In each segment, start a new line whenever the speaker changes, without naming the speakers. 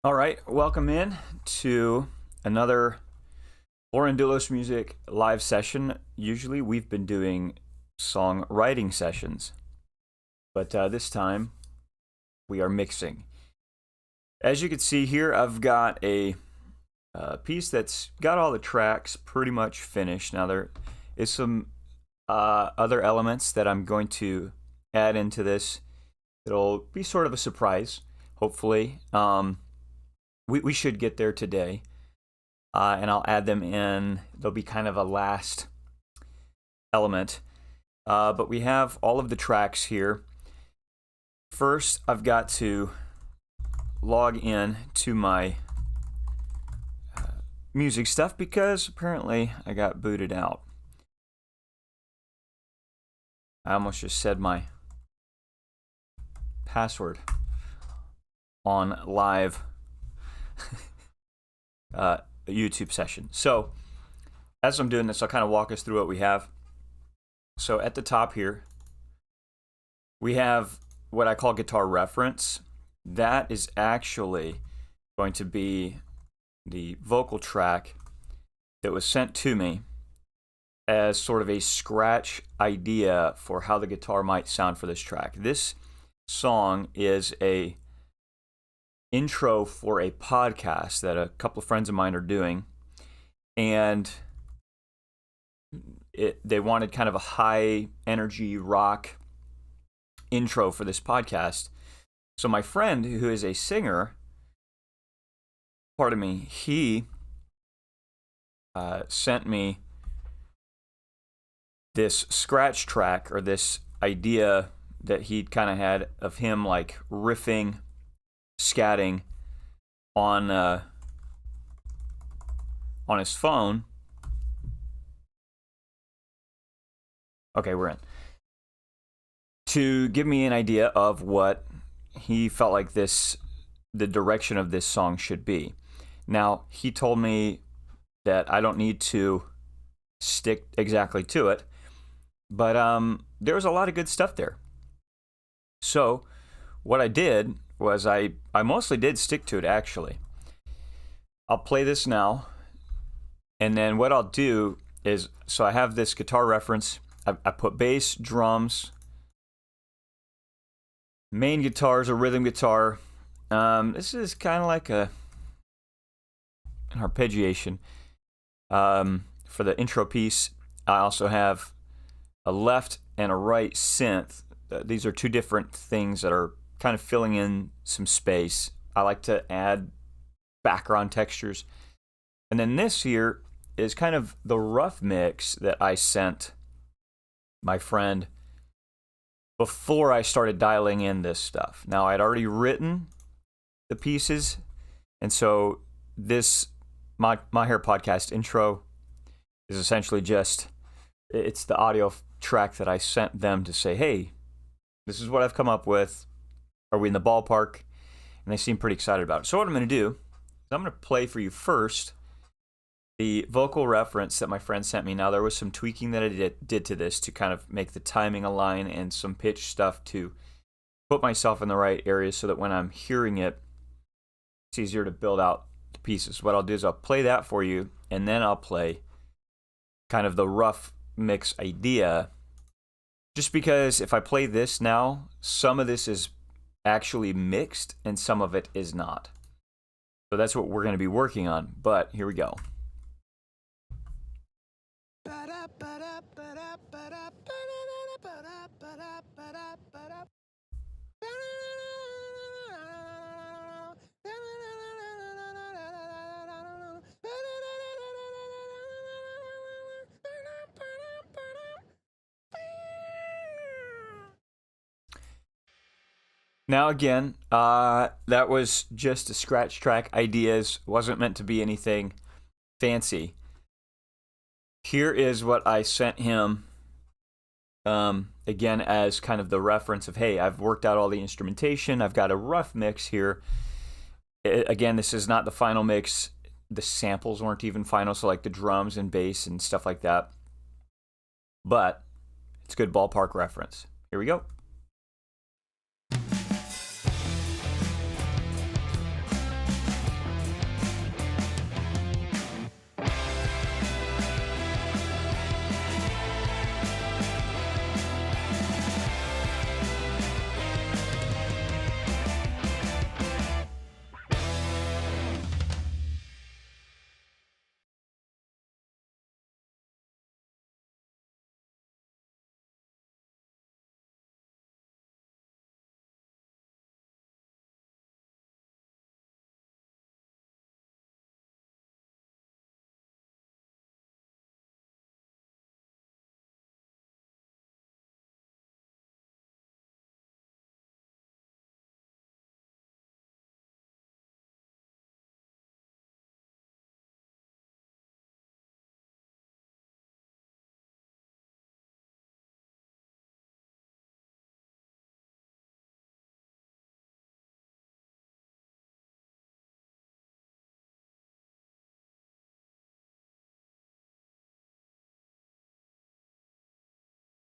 All right, welcome in to another Borin Doulos music live session. Usually we've been doing songwriting sessions, but this time we are mixing. As you can see here, I've got a piece that's got all the tracks pretty much finished. Now there is some other elements that I'm going to add into this. It'll be sort of a surprise, hopefully. We should get there today, and I'll add them in. They'll be kind of a last element, but we have all of the tracks here. First, I've got to log in to my music stuff because apparently I got booted out. I almost just said my password on live YouTube session. So as I'm doing this, I'll kind of walk us through what we have. So at the top here, we have what I call guitar reference. That is actually going to be the vocal track that was sent to me as sort of a scratch idea for how the guitar might sound for this track. This song is a intro for a podcast that a couple of friends of mine are doing, and they wanted kind of a high energy rock intro for this podcast. So my friend, who is a singer, he sent me this scratch track, or this idea that he'd kind of had of him like riffing, scatting on his phone. Okay, we're in. To give me an idea of what he felt like the direction of this song should be. Now, he told me that I don't need to stick exactly to it, but there was a lot of good stuff there. So what I did was I mostly did stick to it, actually. I'll play this now, and then what I'll do is, so I have this guitar reference. I put bass, drums, main guitars, a rhythm guitar. This is kind of like an arpeggiation for the intro piece. I also have a left and a right synth. These are two different things that are kind of filling in some space. I like to add background textures. And then this here is kind of the rough mix that I sent my friend before I started dialing in this stuff. Now, I'd already written the pieces, and so this My Hair Podcast intro is essentially it's the audio track that I sent them to say, hey, this is what I've come up with. Are we in the ballpark? And they seem pretty excited about it. So what I'm going to do is I'm going to play for you first the vocal reference that my friend sent me. Now, there was some tweaking that I did to this to kind of make the timing align, and some pitch stuff to put myself in the right area so that when I'm hearing it, it's easier to build out the pieces. What I'll do is I'll play that for you, and then I'll play kind of the rough mix idea. Just because if I play this now, some of this is actually mixed and some of it is not. So that's what we're going to be working on. But here we go. Now again, that was just a scratch track ideas. Wasn't meant to be anything fancy. Here is what I sent him, again, as kind of the reference of, hey, I've worked out all the instrumentation. I've got a rough mix here. Again, this is not the final mix. The samples weren't even final, so like the drums and bass and stuff like that. But it's a good ballpark reference. Here we go.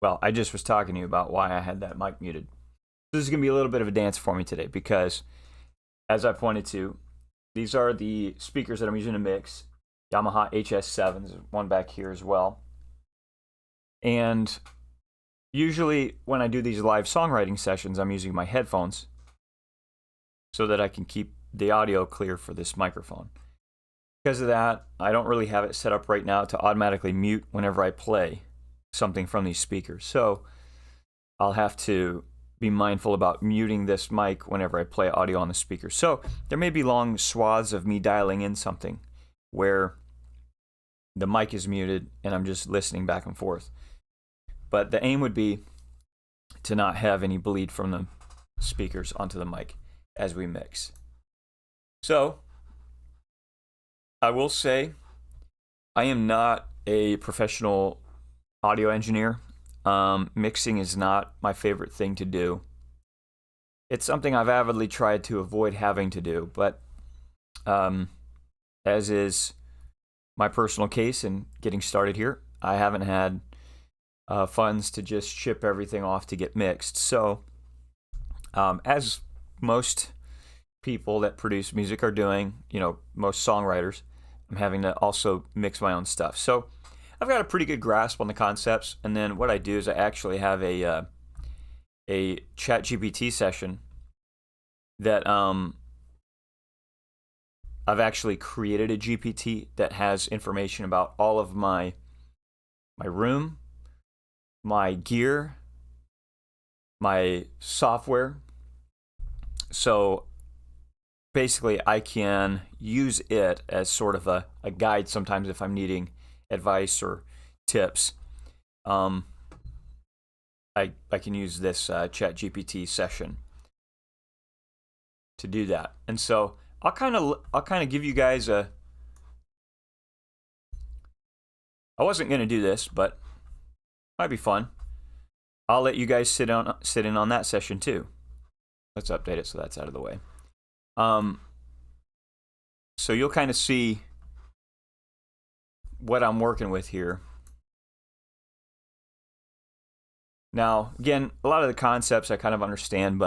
well, I just was talking to you about why I had that mic muted. This is going to be a little bit of a dance for me today because, as I pointed to, these are the speakers that I'm using to mix. Yamaha HS7s, one back here as well. And usually when I do these live songwriting sessions, I'm using my headphones so that I can keep the audio clear for this microphone. Because of that, I don't really have it set up right now to automatically mute whenever I play something from these speakers. So I'll have to be mindful about muting this mic whenever I play audio on the speaker. So there may be long swaths of me dialing in something where the mic is muted and I'm just listening back and forth. But the aim would be to not have any bleed from the speakers onto the mic as we mix. So I will say I am not a professional audio engineer. Mixing is not my favorite thing to do. It's something I've avidly tried to avoid having to do, but as is my personal case in getting started here, I haven't had funds to just ship everything off to get mixed. So as most people that produce music are doing, most songwriters, I'm having to also mix my own stuff. So I've got a pretty good grasp on the concepts, and then what I do is I actually have a ChatGPT session that I've actually created a GPT that has information about all of my room, my gear, my software. So basically I can use it as sort of a guide sometimes if I'm needing advice or tips. I can use this ChatGPT session to do that. And so I'll kind of give you guys I wasn't going to do this, but might be fun. I'll let you guys sit in on that session too. Let's update it so that's out of the way. So you'll kind of see what I'm working with here. Now, again, a lot of the concepts I kind of understand,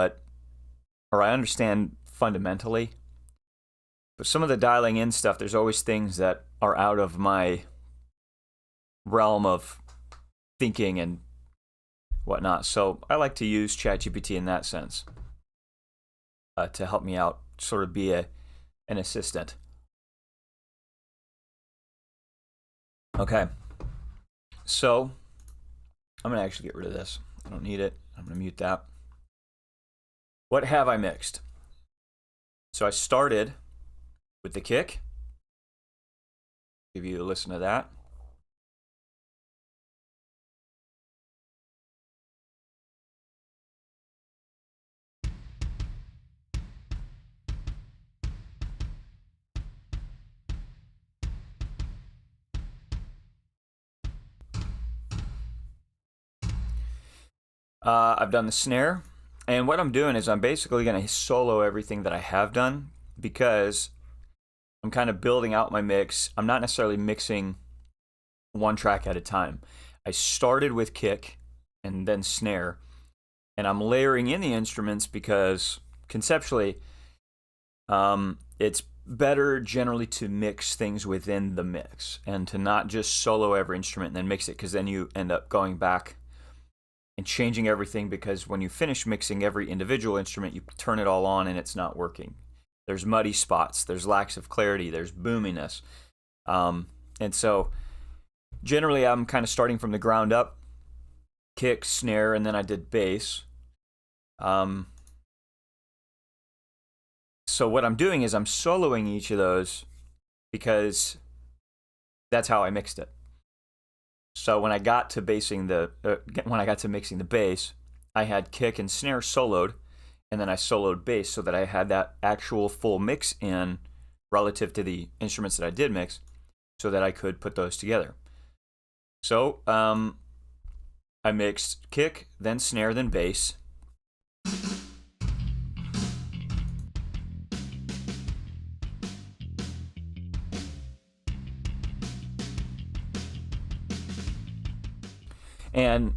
or I understand fundamentally. But some of the dialing in stuff, there's always things that are out of my realm of thinking and whatnot. So I like to use ChatGPT in that sense to help me out, sort of be an assistant. Okay, so I'm going to actually get rid of this. I don't need it. I'm going to mute that. What have I mixed? So I started with the kick. Give you a listen to that. I've done the snare, and what I'm doing is I'm basically going to solo everything that I have done because I'm kind of building out my mix. I'm not necessarily mixing one track at a time. I started with kick and then snare, and I'm layering in the instruments because conceptually it's better generally to mix things within the mix and to not just solo every instrument and then mix it, because then you end up going back and changing everything, because when you finish mixing every individual instrument, you turn it all on and it's not working. There's muddy spots, there's lacks of clarity, there's boominess. And so generally I'm kind of starting from the ground up, kick, snare, and then I did bass. So what I'm doing is I'm soloing each of those because that's how I mixed it. So when I got to mixing the bass, I had kick and snare soloed, and then I soloed bass so that I had that actual full mix in relative to the instruments that I did mix, so that I could put those together. So I mixed kick, then snare, then bass. And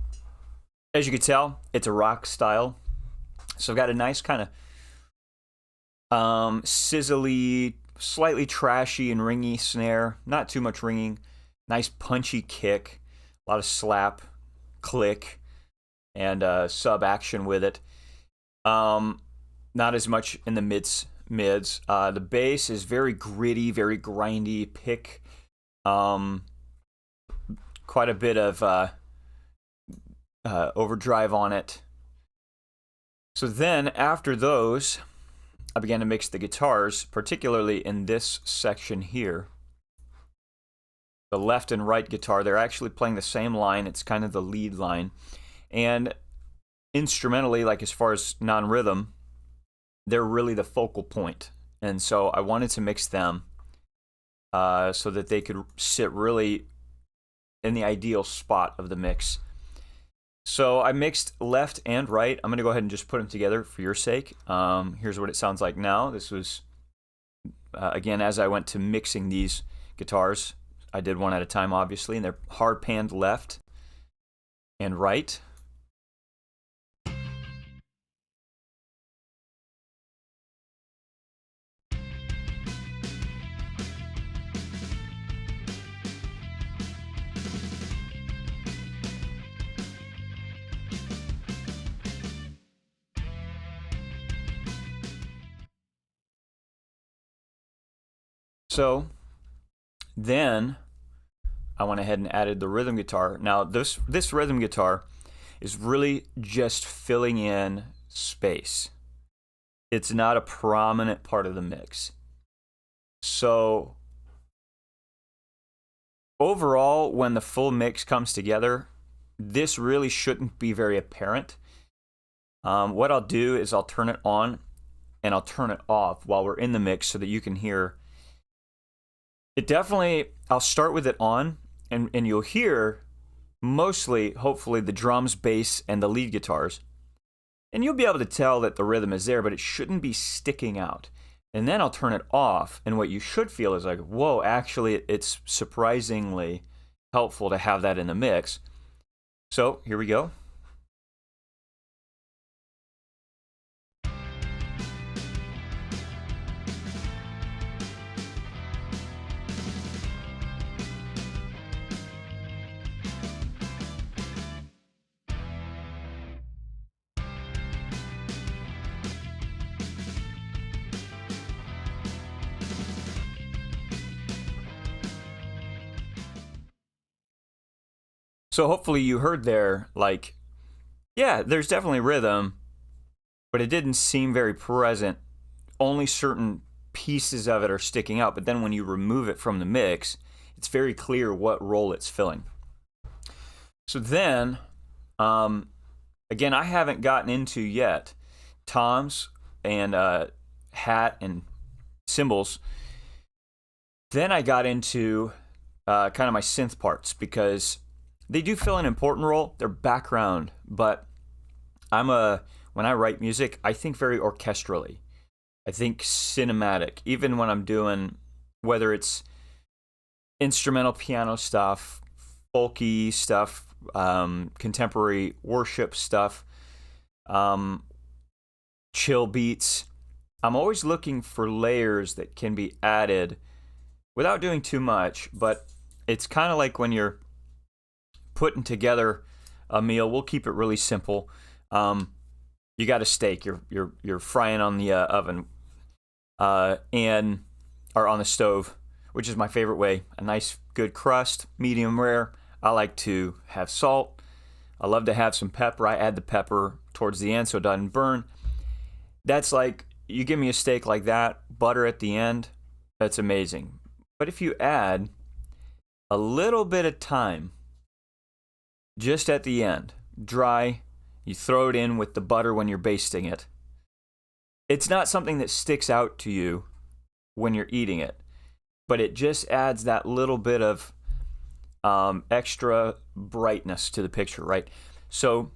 As you can tell, it's a rock style. So I've got a nice kind of sizzly, slightly trashy and ringy snare. Not too much ringing. Nice punchy kick. A lot of slap, click, and sub action with it. Not as much in the mids. The bass is very gritty, very grindy. Pick, quite a bit of overdrive on it. So then, after those, I began to mix the guitars, particularly in this section here. The left and right guitar, they're actually playing the same line. It's kind of the lead line. And instrumentally, like as far as non-rhythm, they're really the focal point. And so I wanted to mix them so that they could sit really in the ideal spot of the mix. So I mixed left and right. I'm going to go ahead and just put them together for your sake. Here's what it sounds like now. This was, again, as I went to mixing these guitars. I did one at a time, obviously, and they're hard panned left and right. So then I went ahead and added the rhythm guitar. Now this rhythm guitar is really just filling in space. It's not a prominent part of the mix. So overall, when the full mix comes together, this really shouldn't be very apparent. What I'll do is I'll turn it on and I'll turn it off while we're in the mix so that you can hear. It definitely, I'll start with it on, and you'll hear mostly, hopefully, the drums, bass, and the lead guitars. And you'll be able to tell that the rhythm is there, but it shouldn't be sticking out. And then I'll turn it off, and what you should feel is like, whoa, actually, it's surprisingly helpful to have that in the mix. So, here we go. So hopefully you heard there, like, yeah, there's definitely rhythm, but it didn't seem very present. Only certain pieces of it are sticking out, but then when you remove it from the mix, it's very clear what role it's filling. So then, again, I haven't gotten into yet toms and hat and cymbals. Then I got into kind of my synth parts because they do fill an important role. They're background, but when I write music, I think very orchestrally. I think cinematic. Even when I'm doing, whether it's instrumental piano stuff, folky stuff, contemporary worship stuff, chill beats, I'm always looking for layers that can be added without doing too much. But it's kind of like when you're putting together a meal. We'll keep it really simple. You got a steak. You're frying on the oven, and or on the stove, which is my favorite way. A nice, good crust, medium rare. I like to have salt. I love to have some pepper. I add the pepper towards the end so it doesn't burn. That's like, you give me a steak like that, butter at the end, that's amazing. But if you add a little bit of thyme just at the end, dry, you throw it in with the butter when you're basting it. It's not something that sticks out to you when you're eating it, but it just adds that little bit of extra brightness to the picture, right? So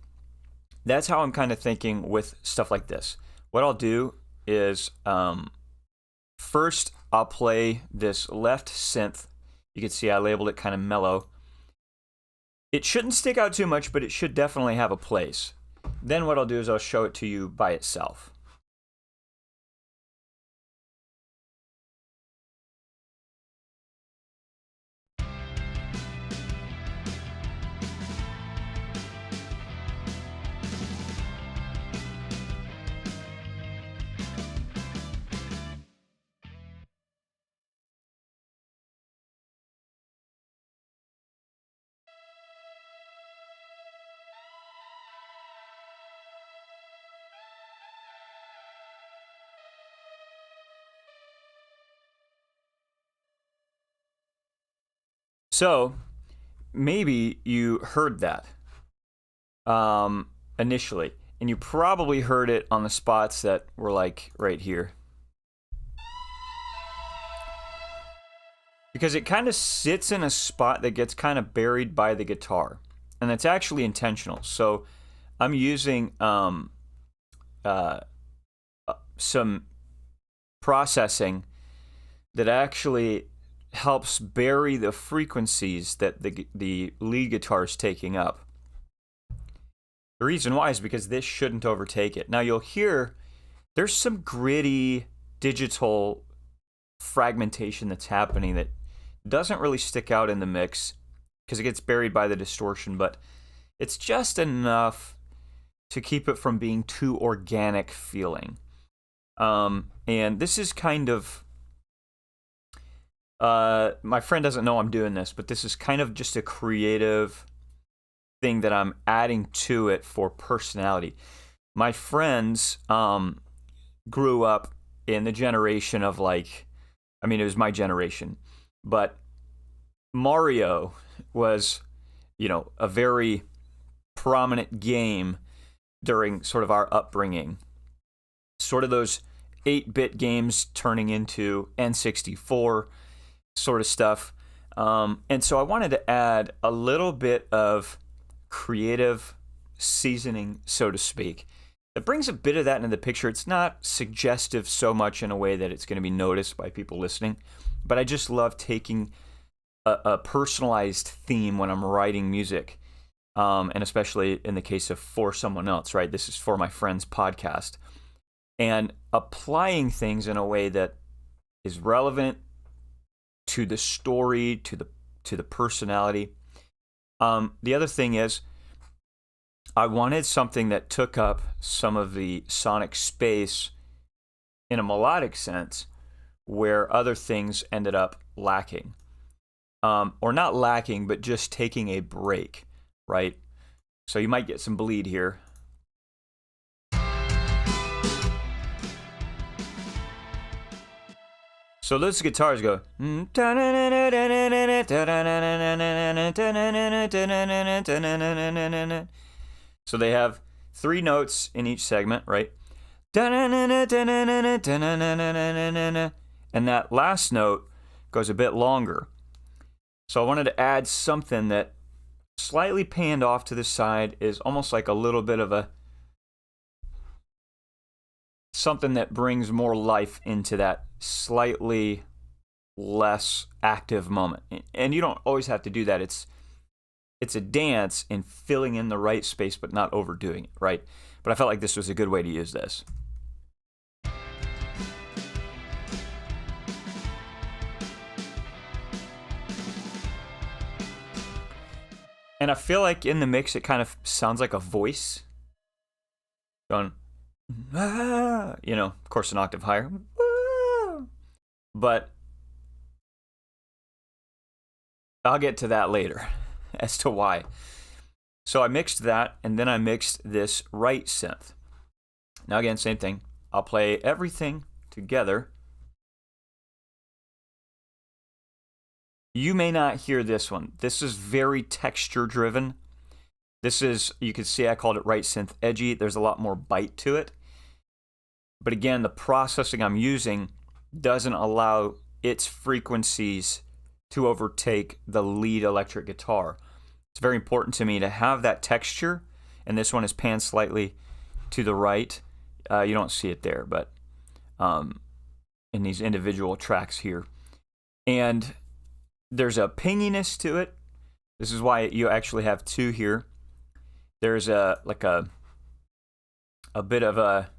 that's how I'm kind of thinking with stuff like this. What I'll do is first I'll play this left synth. You can see I labeled it kind of mellow. It shouldn't stick out too much, but it should definitely have a place. Then what I'll do is I'll show it to you by itself. So maybe you heard that initially, and you probably heard it on the spots that were like right here. Because it kind of sits in a spot that gets kind of buried by the guitar, and that's actually intentional. So I'm using some processing that actually helps bury the frequencies that the lead guitar is taking up. The reason why is because this shouldn't overtake it. Now you'll hear there's some gritty digital fragmentation that's happening that doesn't really stick out in the mix because it gets buried by the distortion, but it's just enough to keep it from being too organic feeling. And this is kind of my friend doesn't know I'm doing this, but this is kind of just a creative thing that I'm adding to it for personality. My friends grew up in the generation of it was my generation, but Mario was, a very prominent game during sort of our upbringing. Sort of those 8-bit games turning into N64 sort of stuff. And so I wanted to add a little bit of creative seasoning, so to speak. It brings a bit of that into the picture. It's not suggestive so much in a way that it's going to be noticed by people listening, but I just love taking a personalized theme when I'm writing music, and especially in the case of for someone else, right? This is for my friend's podcast, and applying things in a way that is relevant to the story, to the personality. The other thing is, I wanted something that took up some of the sonic space in a melodic sense, where other things ended up lacking. Or not lacking, but just taking a break, right? So you might get some bleed here. So those guitars go. So they have 3 notes in each segment, right? And that last note goes a bit longer. So I wanted to add something that slightly panned off to the side, is almost like a little bit of something that brings more life into that slightly less active moment. And you don't always have to do that. It's a dance in filling in the right space but not overdoing it, right? But I felt like this was a good way to use this. And I feel like in the mix it kind of sounds like a voice going, of course an octave higher. But I'll get to that later as to why. So I mixed that, and then I mixed this right synth. Now again, same thing. I'll play everything together. You may not hear this one. This is very texture driven. This is, you can see I called it right synth edgy. There's a lot more bite to it. But again, the processing I'm using doesn't allow its frequencies to overtake the lead electric guitar. It's very important to me to have that texture, and this one is panned slightly to the right. You don't see it there, but in these individual tracks here. And there's a pinginess to it, This is why you actually have two here. There's a bit of a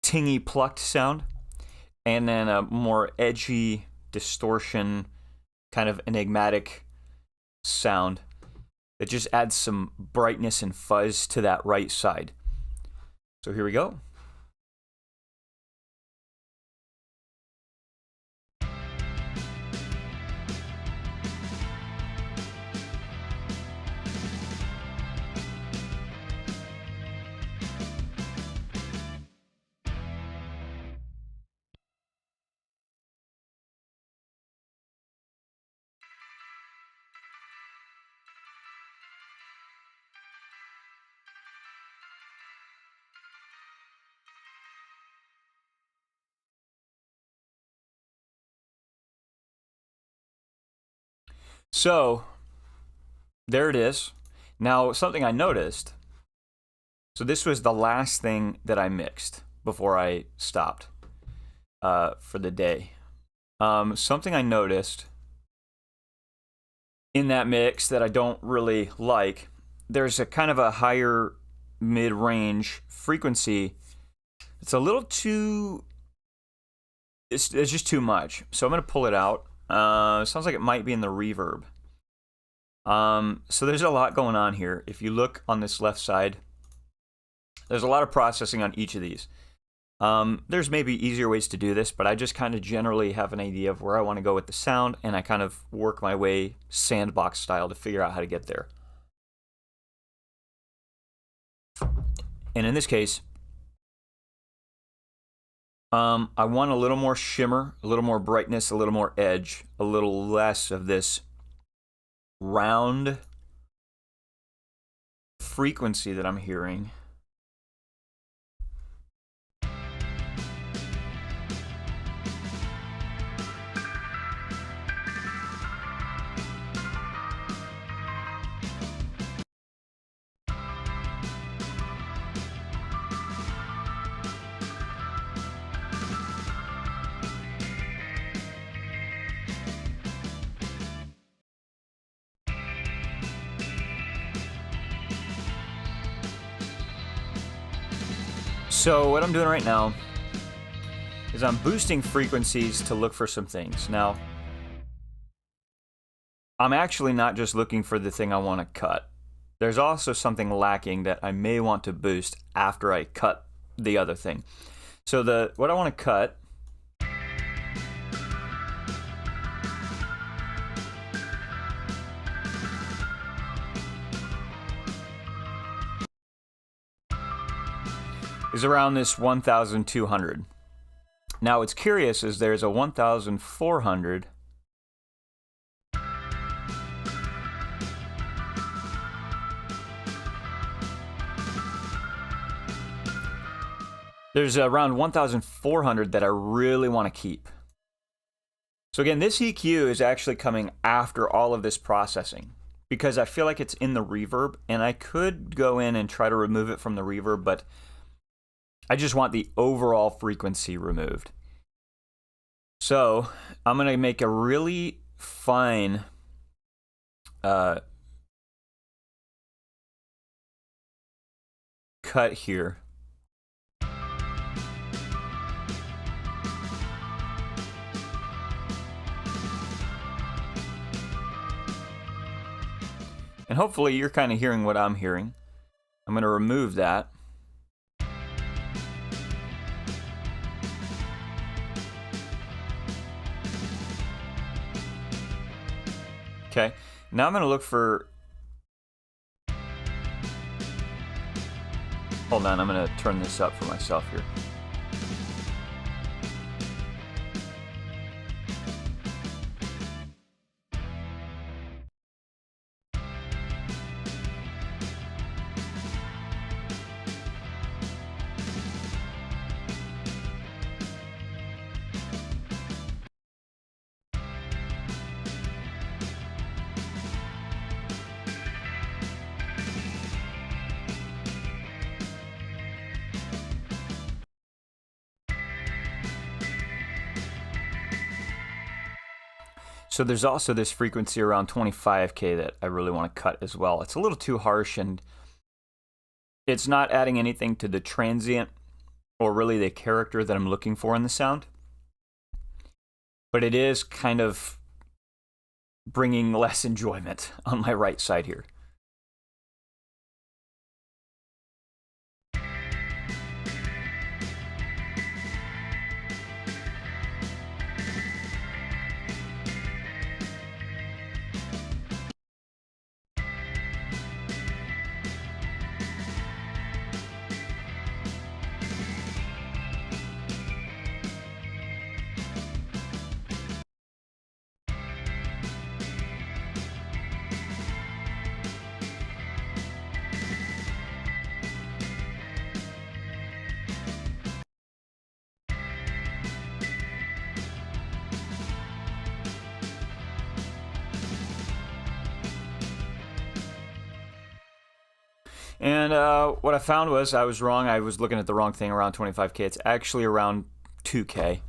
tingy plucked sound, and then a more edgy distortion, kind of enigmatic sound that just adds some brightness and fuzz to that right side. So here we go. So there it is. Now, something I noticed. So this was the last thing that I mixed before I stopped for the day. Something I noticed in that mix that I don't really like, there's a kind of a higher mid-range frequency. It's a little too... It's just too much. So I'm going to pull it out. It sounds like it might be in the reverb. So there's a lot going on here. If you look on this left side, there's a lot of processing on each of these. There's maybe easier ways to do this, but I just kind of generally have an idea of where I want to go with the sound, and I kind of work my way sandbox style to figure out how to get there. And in this case, I want a little more shimmer, a little more brightness, a little more edge, a little less of this round frequency that I'm hearing. So what I'm doing right now is I'm boosting frequencies to look for some things. Now, I'm actually not just looking for the thing I want to cut. There's also something lacking that I may want to boost after I cut the other thing. So what I want to cut is around this 1,200. Now what's curious is there's a 1,400 there's around 1,400 that I really want to keep. So again, this EQ is actually coming after all of this processing, because I feel like it's in the reverb, and I could go in and try to remove it from the reverb, but I just want the overall frequency removed. So I'm going to make a really fine cut here. And hopefully you're kind of hearing what I'm hearing. I'm going to remove that. Okay, now I'm going to look for... Hold on, I'm going to turn this up for myself here. So there's also this frequency around 25K that I really want to cut as well. It's a little too harsh, and it's not adding anything to the transient or really the character that I'm looking for in the sound. But it is kind of bringing less enjoyment on my right side here. And what I found was I was wrong. I was looking at the wrong thing around 25K. It's actually around 2K.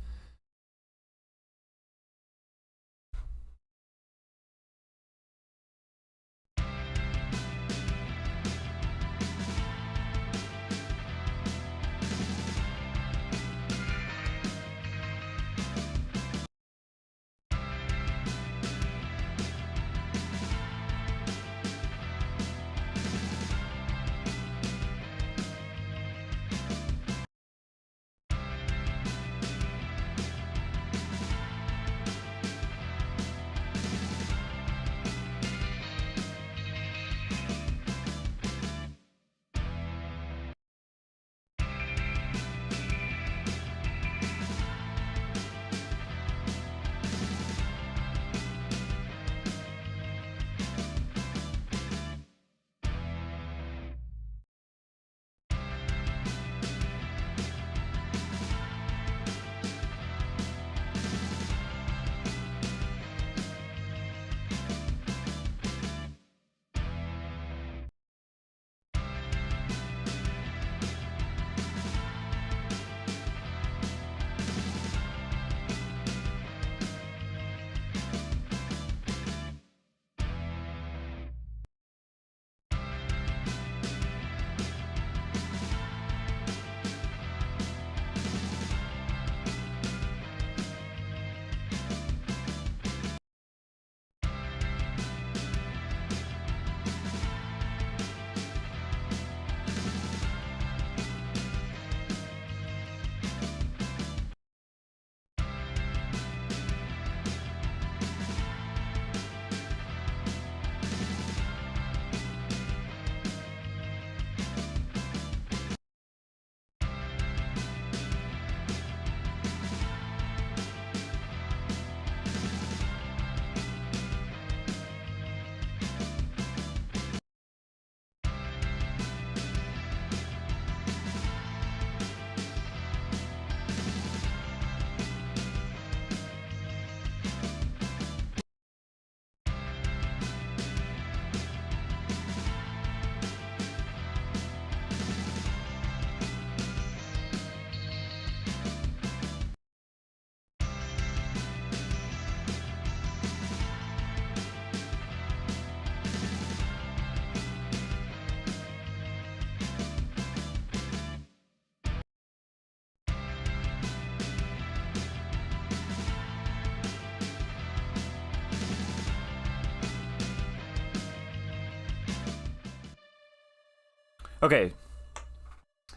Okay,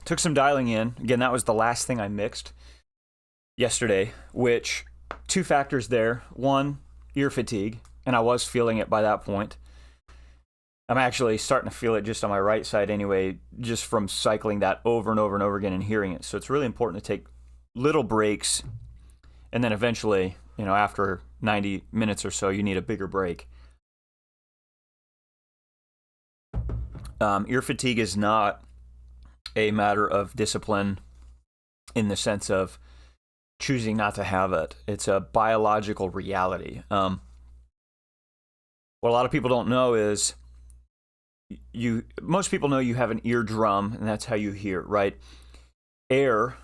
took some dialing in. Again, that was the last thing I mixed yesterday, which two factors there. One, ear fatigue, and I was feeling it by that point. I'm actually starting to feel it just on my right side anyway, just from cycling that over and over and over again and hearing it. So it's really important to take little breaks, and then eventually, after 90 minutes or so, you need a bigger break. Ear fatigue is not a matter of discipline in the sense of choosing not to have it. It's a biological reality. What a lot of people don't know is most people know you have an eardrum, and that's how you hear, right? Air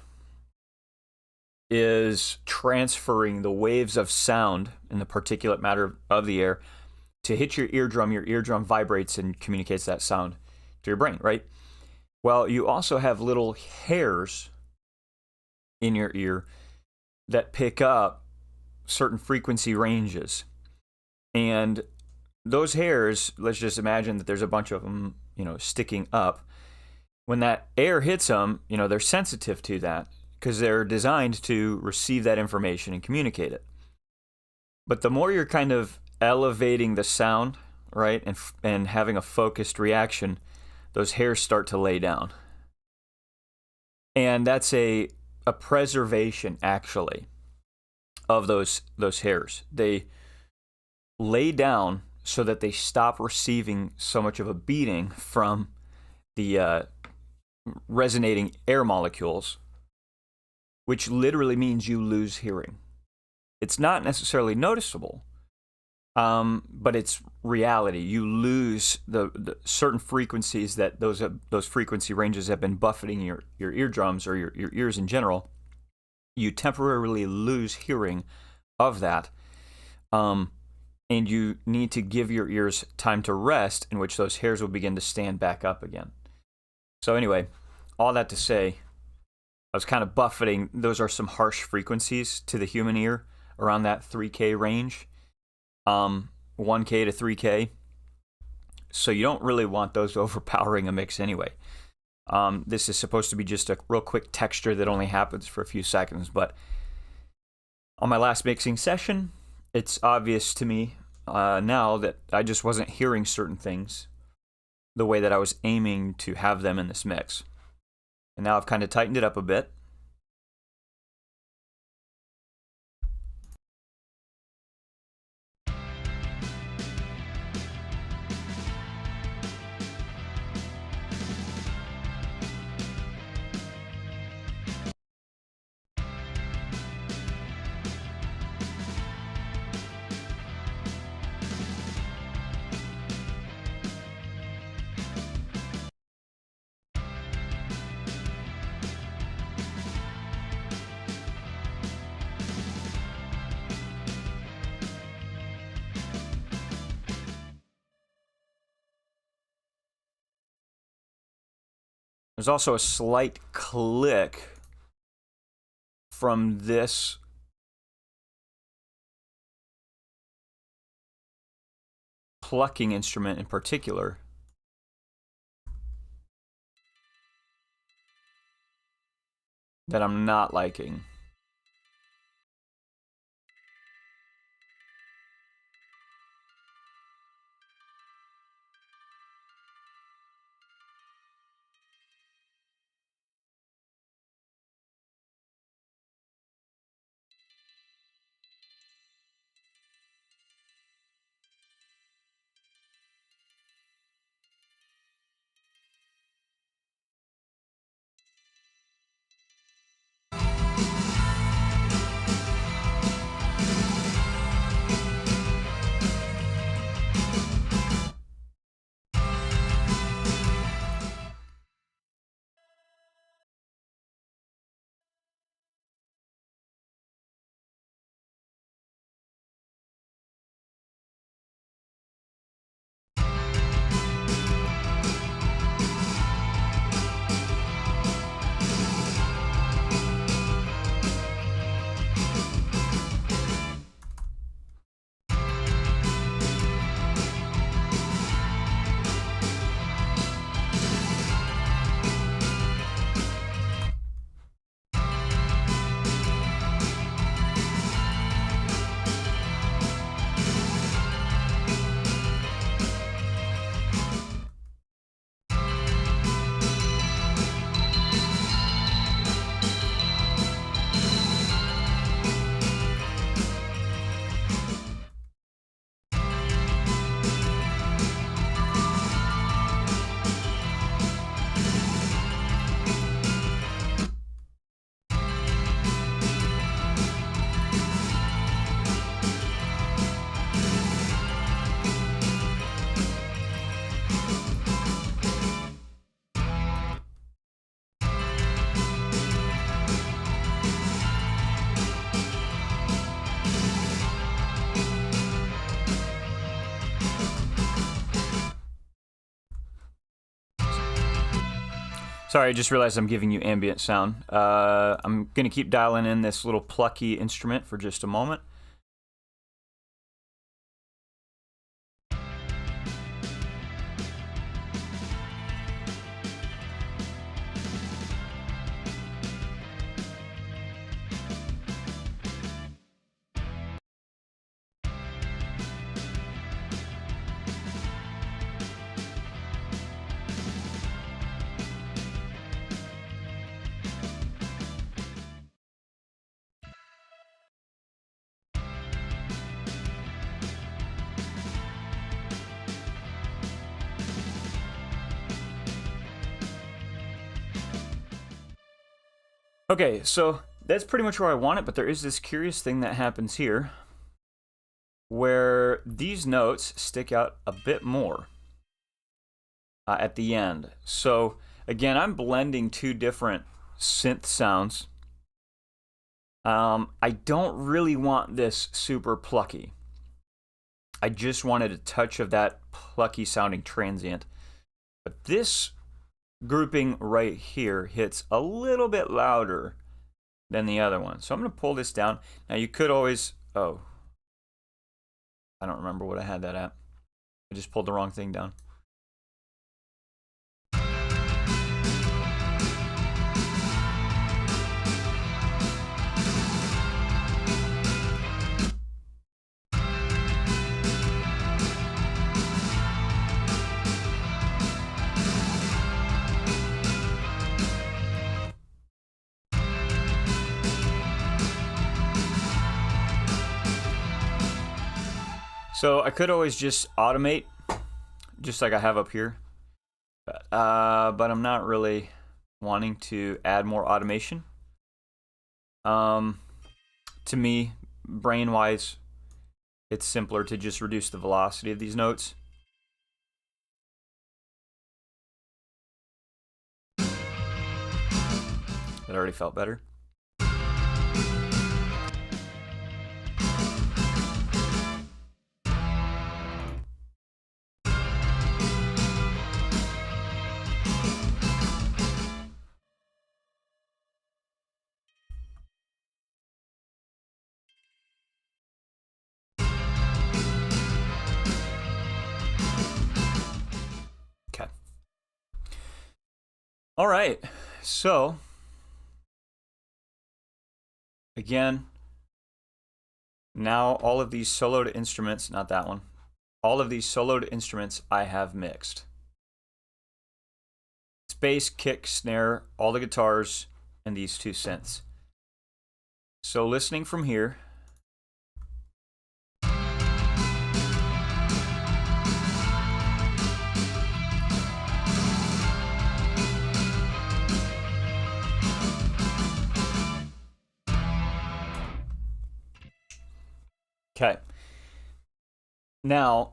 is transferring the waves of sound in the particulate matter of the air to hit your eardrum vibrates and communicates that sound to your brain, right? Well, you also have little hairs in your ear that pick up certain frequency ranges. And those hairs, let's just imagine that there's a bunch of them, sticking up. When that air hits them, they're sensitive to that because they're designed to receive that information and communicate it. But the more you're kind of elevating the sound, right, and having a focused reaction, those hairs start to lay down. And that's a preservation, actually, of those hairs. They lay down so that they stop receiving so much of a beating from the resonating air molecules, which literally means you lose hearing. It's not necessarily noticeable, but it's reality. You lose the certain frequencies that those frequency ranges have been buffeting your eardrums or your ears in general. You temporarily lose hearing of that, and you need to give your ears time to rest, in which those hairs will begin to stand back up again. So anyway, all that to say, I was kind of buffeting. Those are some harsh frequencies to the human ear, around that 3K range, 1K to 3K. So you don't really want those overpowering a mix anyway. This is supposed to be just a real quick texture that only happens for a few seconds. But on my last mixing session, it's obvious to me now that I just wasn't hearing certain things the way that I was aiming to have them in this mix. And now I've kind of tightened it up a bit. There's also a slight click from this plucking instrument in particular that I'm not liking. Sorry, I just realized I'm giving you ambient sound. I'm going to keep dialing in this little plucky instrument for just a moment. Okay, so that's pretty much where I want it, but there is this curious thing that happens here where these notes stick out a bit more at the end. So again, I'm blending two different synth sounds. I don't really want this super plucky. I just wanted a touch of that plucky sounding transient. But this grouping right here hits a little bit louder than the other one. So I'm going to pull this down. Now you could always, oh, I don't remember what I had that at. I just pulled the wrong thing down. So I could always just automate, just like I have up here, but I'm not really wanting to add more automation. To me, brain-wise, it's simpler to just reduce the velocity of these notes. That already felt better. Okay. All right. So again, now all of these soloed instruments, not that one, all of these soloed instruments I have mixed. It's bass, kick, snare, all the guitars, and these two synths. So listening from here, okay. Now,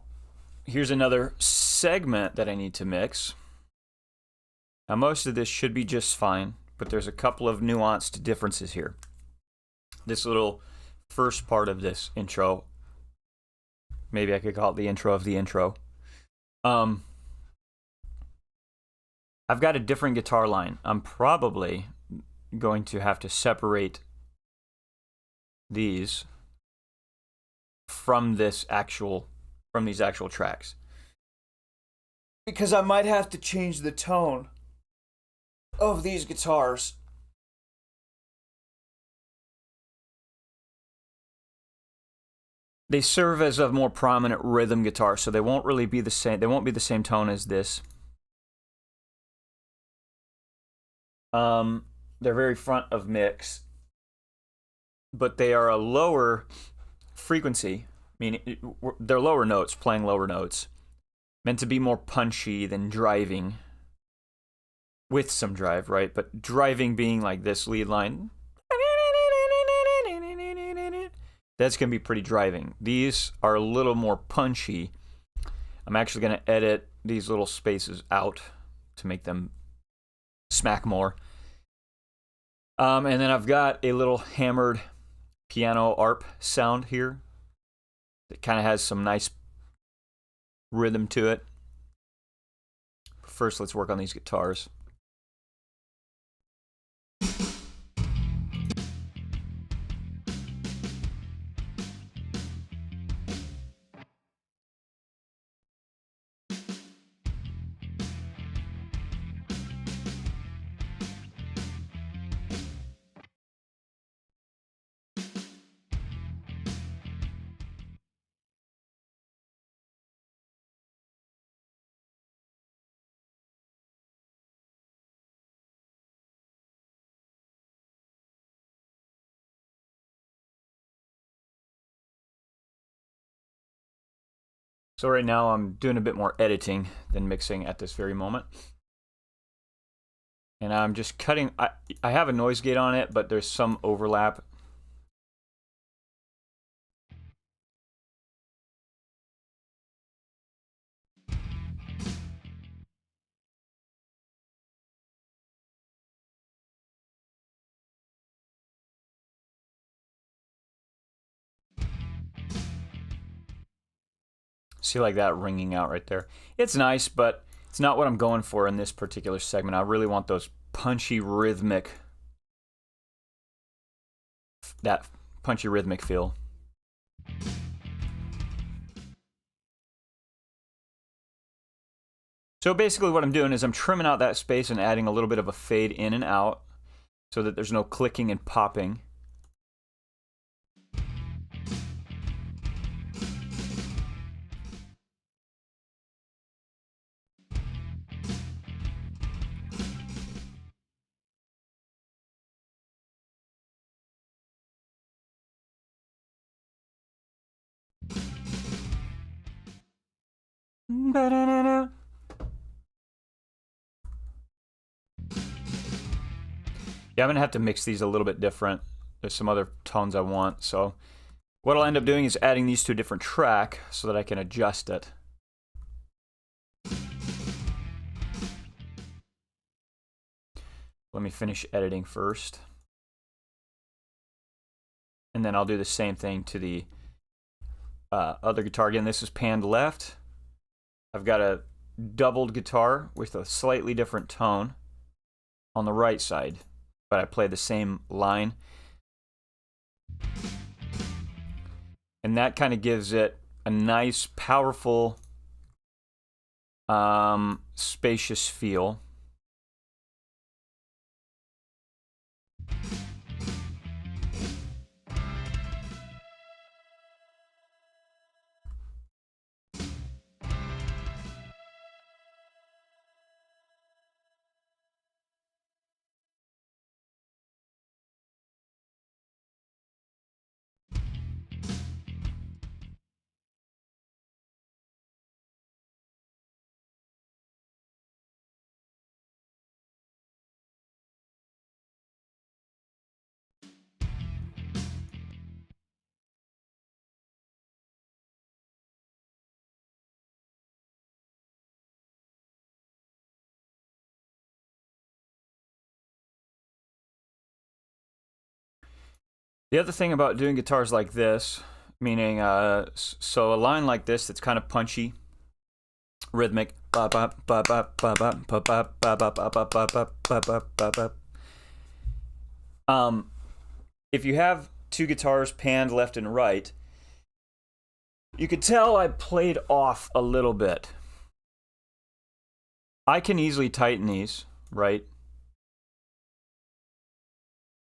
here's another segment that I need to mix. Now, most of this should be just fine, but there's a couple of nuanced differences here. This little first part of this intro, maybe I could call it the intro of the intro. I've got a different guitar line. I'm probably going to have to separate these from these actual tracks, because I might have to change the tone of these guitars. They serve as a more prominent rhythm guitar, so they won't really be the same. They won't be the same tone as this. They're very front of mix, but they are a lower frequency, meaning they're lower notes, playing lower notes, meant to be more punchy than driving, with some drive, right? But driving being like this lead line, that's going to be pretty driving. These are a little more punchy. I'm actually going to edit these little spaces out to make them smack more. And then I've got a little hammered piano arp sound here that kind of has some nice rhythm to it. First, let's work on these guitars. So right now I'm doing a bit more editing than mixing at this very moment. And I'm just cutting, I have a noise gate on it, but there's some overlap. See, like that ringing out right there. It's nice, but it's not what I'm going for in this particular segment. I really want those punchy rhythmic, that punchy rhythmic feel. So basically what I'm doing is I'm trimming out that space and adding a little bit of a fade in and out so that there's no clicking and popping. Yeah, I'm gonna have to mix these a little bit different. There's some other tones I want, so what I'll end up doing is adding these to a different track so that I can adjust it. Let me finish editing first. And then I'll do the same thing to the other guitar. Again, this is panned left. I've got a doubled guitar with a slightly different tone on the right side, but I play the same line. And that kind of gives it a nice, powerful, spacious feel. The other thing about doing guitars like this, meaning, so a line like this that's kind of punchy, rhythmic. If you have two guitars panned left and right, you could tell I played off a little bit. I can easily tighten these, right?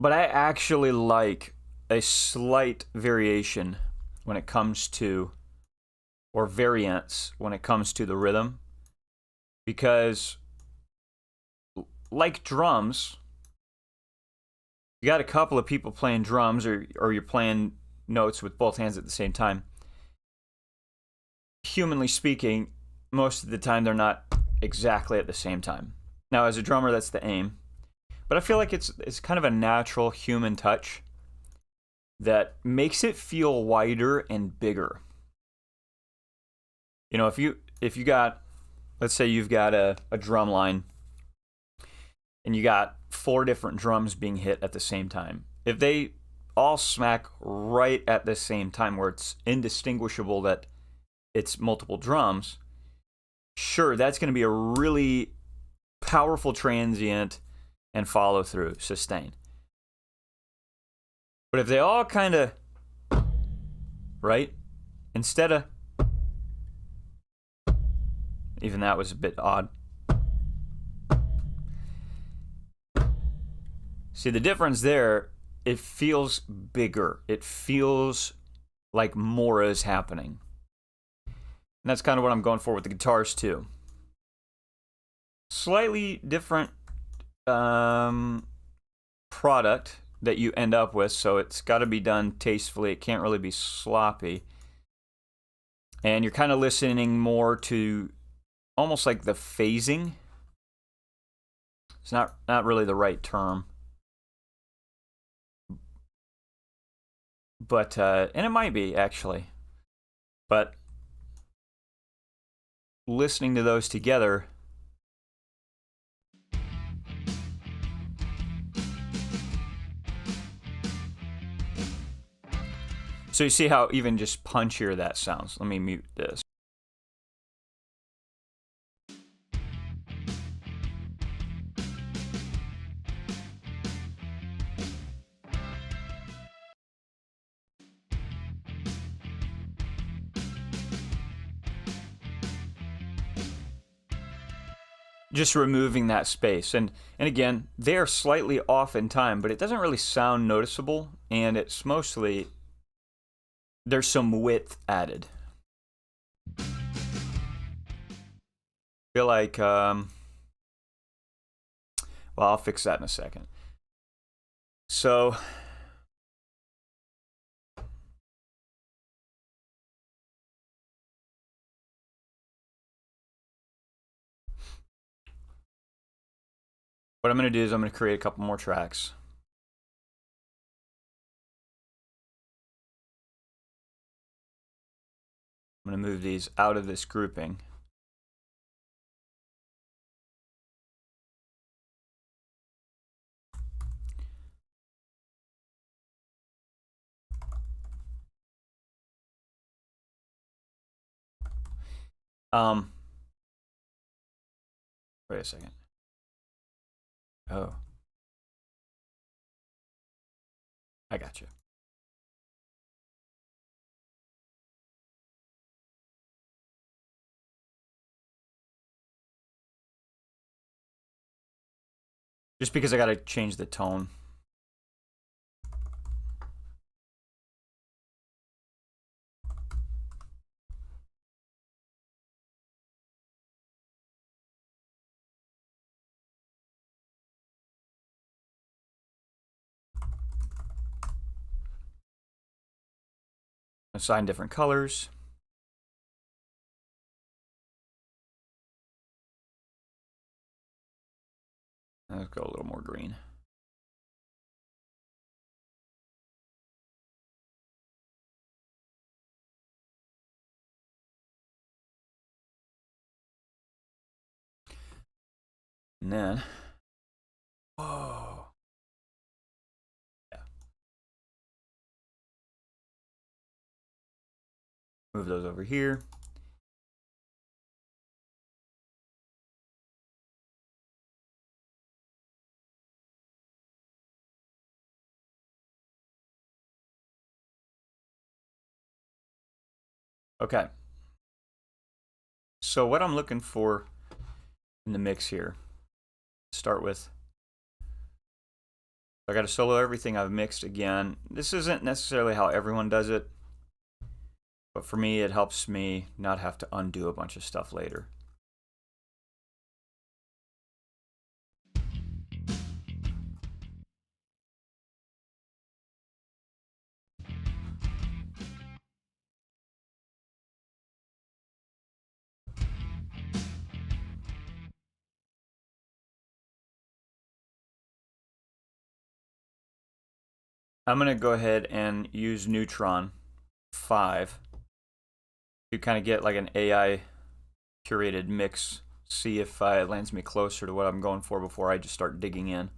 But I actually like a slight variation when it comes to, or variance when it comes to the rhythm, because like drums, you got a couple of people playing drums, or you're playing notes with both hands at the same time. Humanly speaking, most of the time they're not exactly at the same time. Now, as a drummer, that's the aim, but I feel like it's kind of a natural human touch that makes it feel wider and bigger. You know, if you got, let's say you've got a drum line and you got 4 different drums being hit at the same time. If they all smack right at the same time where it's indistinguishable that it's multiple drums, sure, that's going to be a really powerful transient and follow through, sustain. But if they all kind of, right, instead of, even that was a bit odd. See, the difference there, it feels bigger. It feels like more is happening. And that's kind of what I'm going for with the guitars too. Slightly different product that you end up with, so it's got to be done tastefully. It can't really be sloppy. And you're kind of listening more to almost like the phasing. It's not really the right term. But, and it might be actually. But listening to those together, so you see how even just punchier that sounds. Let me mute this. Just removing that space. And again, they are slightly off in time, but it doesn't really sound noticeable, and it's mostly there's some width added. Feel like well, I'll fix that in a second. So what I'm going to do is I'm going to create a couple more tracks. I'm going to move these out of this grouping. Wait a second. Oh. I got you. Just because I got to change the tone. Assign different colors. Let's go a little more green. And then, whoa. Yeah. Move those over here. Okay. So what I'm looking for in the mix here, start with, I got to solo everything I've mixed again. This isn't necessarily how everyone does it, but for me, it helps me not have to undo a bunch of stuff later. I'm going to go ahead and use Neutron 5 to kind of get like an AI curated mix, see if it lands me closer to what I'm going for before I just start digging in.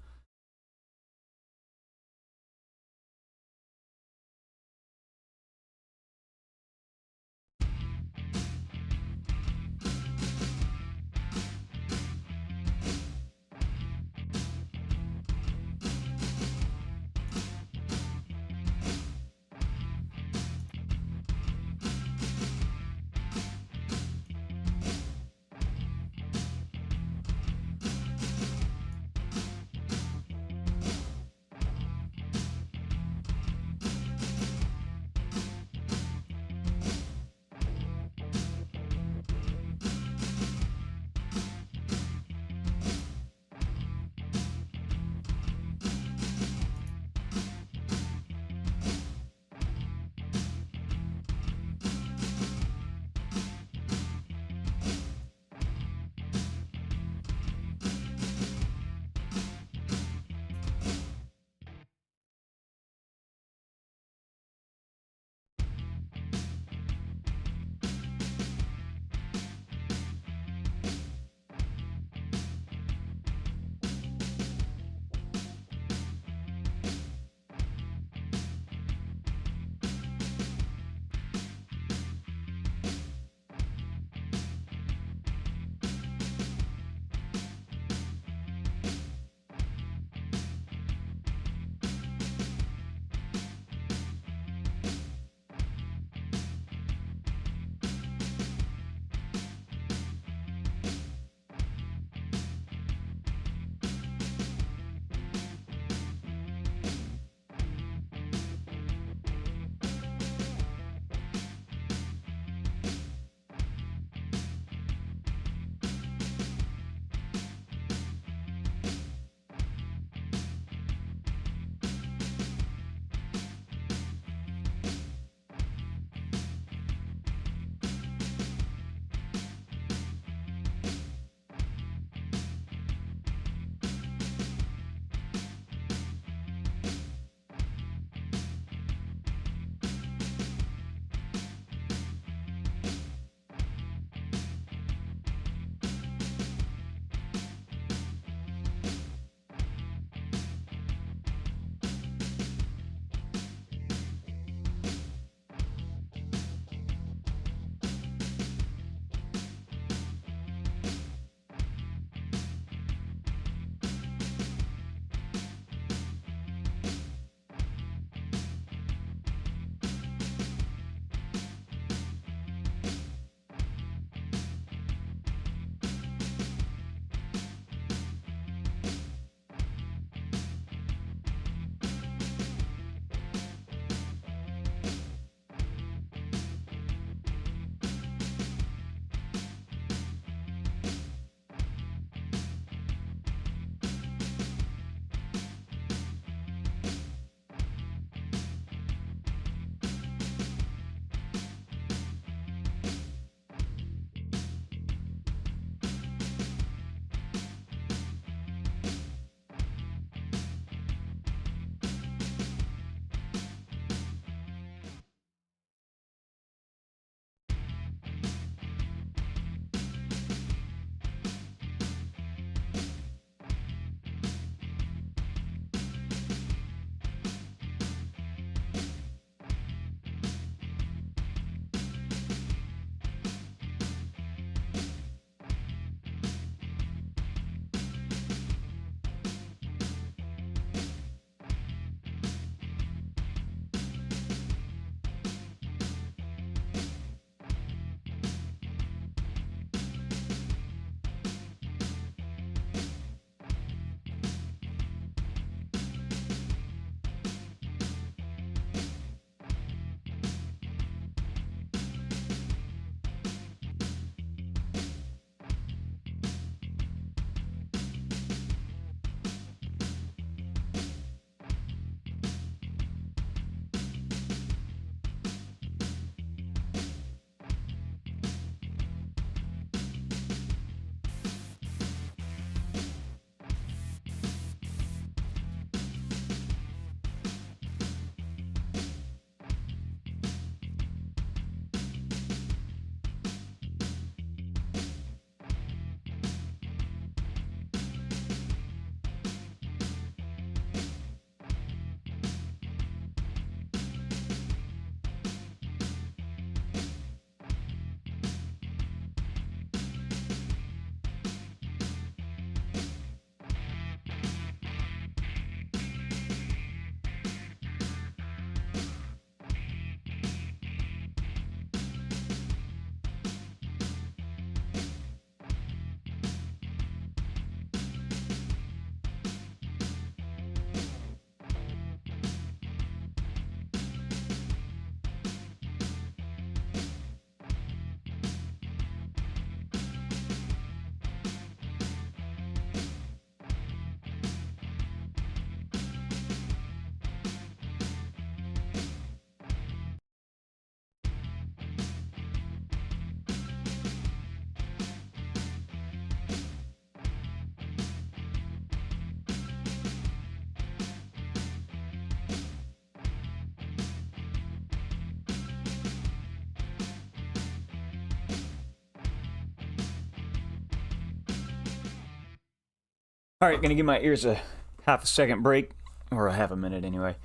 All right, gonna give my ears a half a second break, or a half a minute anyway.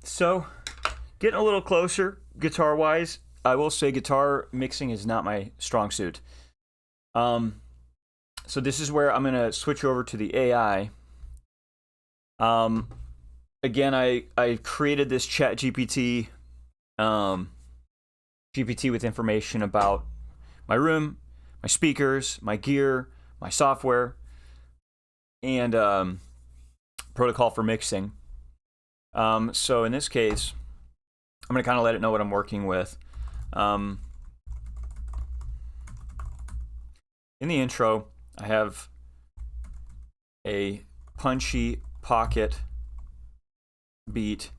So getting a little closer guitar-wise. I will say guitar mixing is not my strong suit. So this is where I'm gonna switch over to the AI. Again, I created this Chat GPT, GPT with information about my room, my speakers, my gear, my software, and protocol for mixing. So in this case, I'm going to kind of let it know what I'm working with. In the intro, I have a punchy pocket beat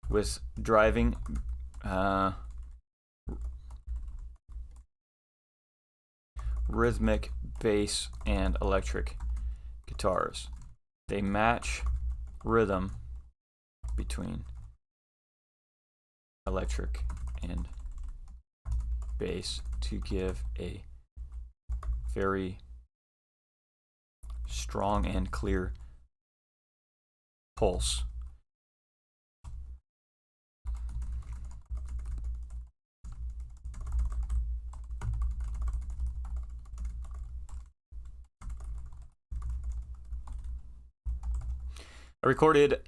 with driving rhythmic bass and electric guitars. They match rhythm between electric and bass to give a very strong and clear pulse. I recorded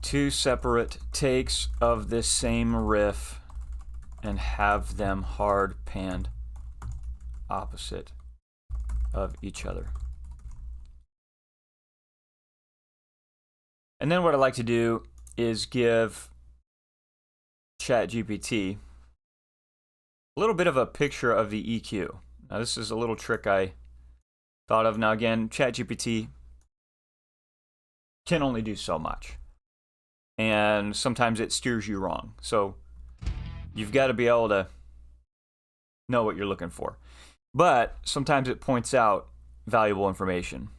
2 separate takes of this same riff and have them hard panned opposite of each other. And then what I like to do is give ChatGPT a little bit of a picture of the EQ. Now this is a little trick I thought of. Now again, ChatGPT can only do so much, and sometimes it steers you wrong. So you've got to be able to know what you're looking for. But sometimes it points out valuable information.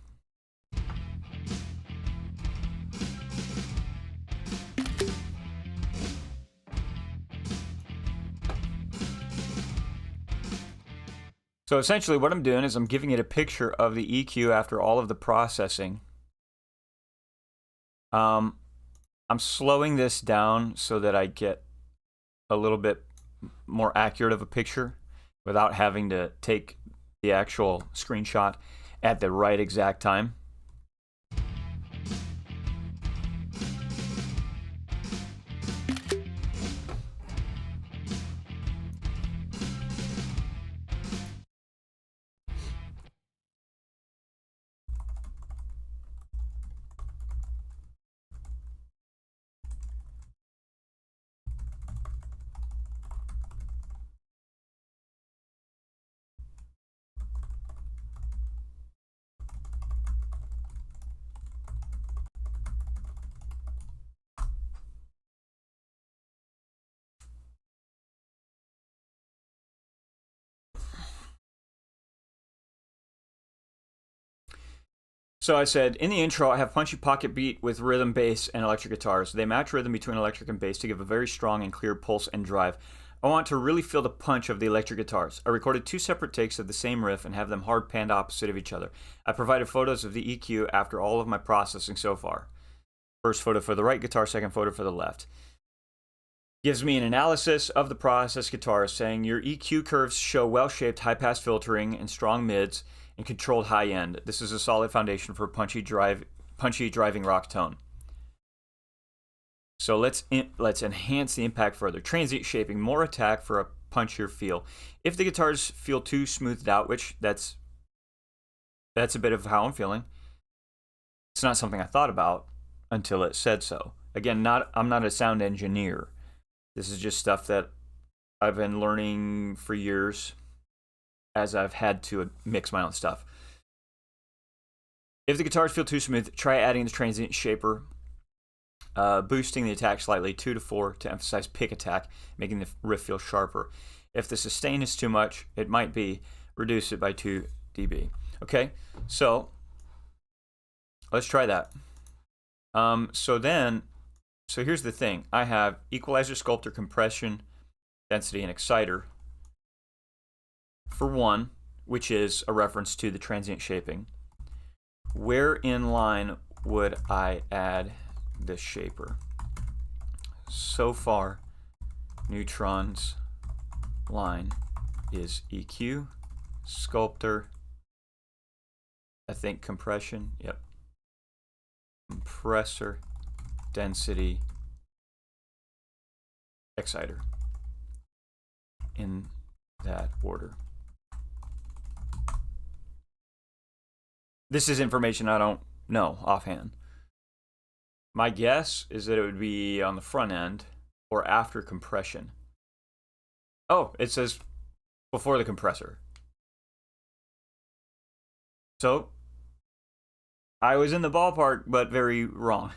So essentially what I'm doing is I'm giving it a picture of the EQ after all of the processing. I'm slowing this down so that I get a little bit more accurate of a picture without having to take the actual screenshot at the right exact time. So I said, in the intro, I have punchy pocket beat with rhythm, bass, and electric guitars. They match rhythm between electric and bass to give a very strong and clear pulse and drive. I want to really feel the punch of the electric guitars. I recorded 2 separate takes of the same riff and have them hard panned opposite of each other. I provided photos of the EQ after all of my processing so far. First photo for the right guitar, second photo for the left. Gives me an analysis of the processed guitars, saying your EQ curves show well-shaped high-pass filtering and strong mids and controlled high end. This is a solid foundation for punchy driving rock tone. So let's enhance the impact further. Transient shaping, more attack for a punchier feel. If the guitars feel too smoothed out, which that's a bit of how I'm feeling, it's not something I thought about until it said so. Again, I'm not a sound engineer. This is just stuff that I've been learning for years as I've had to mix my own stuff. If the guitars feel too smooth, try adding the transient shaper, boosting the attack slightly, 2 to 4 to emphasize pick attack, making the riff feel sharper. If the sustain is too much, it might be, reduce it by 2 dB. Okay, so let's try that. So here's the thing. I have equalizer, sculptor, compression, density, and exciter for 1. which is a reference to the transient shaping. Where in line would I add this shaper? So far, neutron's line is EQ, sculptor, I think compression, yep. Compressor, density, exciter, in that order. This is information I don't know offhand. My guess is that it would be on the front end or after compression. Oh, it says before the compressor. So, I was in the ballpark, but very wrong.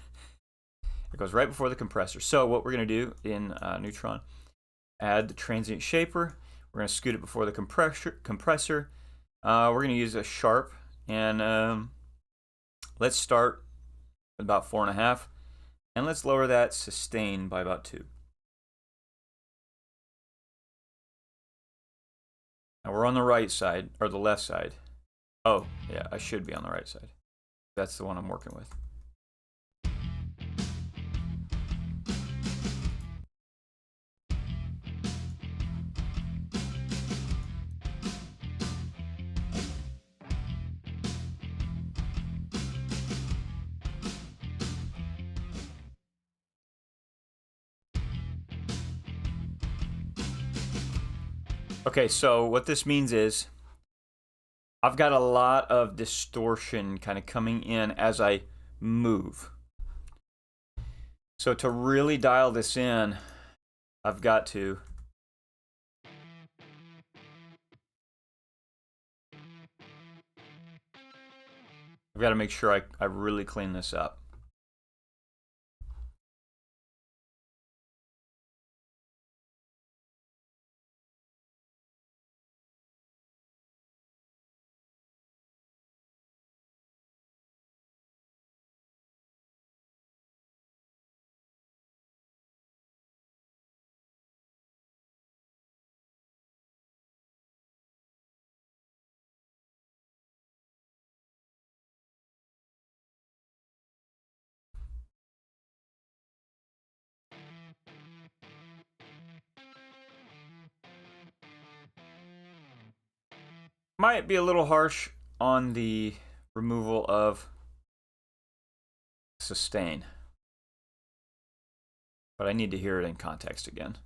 It goes right before the compressor. So what we're going to do in Neutron, add the transient shaper. We're going to scoot it before the compressor. We're going to use a sharp, and let's start at about 4.5, and let's lower that sustain by about 2. Now we're on the right side, or the left side. Oh, yeah, I should be on the right side. That's the one I'm working with. Okay, so what this means is I've got a lot of distortion kind of coming in as I move. So to really dial this in, I've got to make sure I really clean this up. Might be a little harsh on the removal of sustain, but I need to hear it in context again.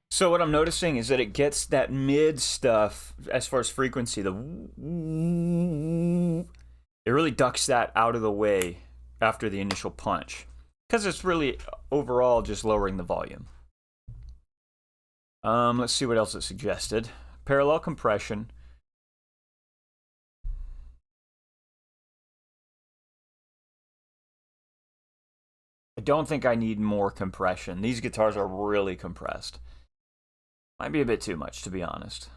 So what I'm noticing is that it gets that mid stuff as far as frequency, it really ducks that out of the way after the initial punch, because it's really overall just lowering the volume. Let's see what else it suggested. Parallel compression. I don't think I need more compression. These guitars are really compressed. Might be a bit too much, to be honest.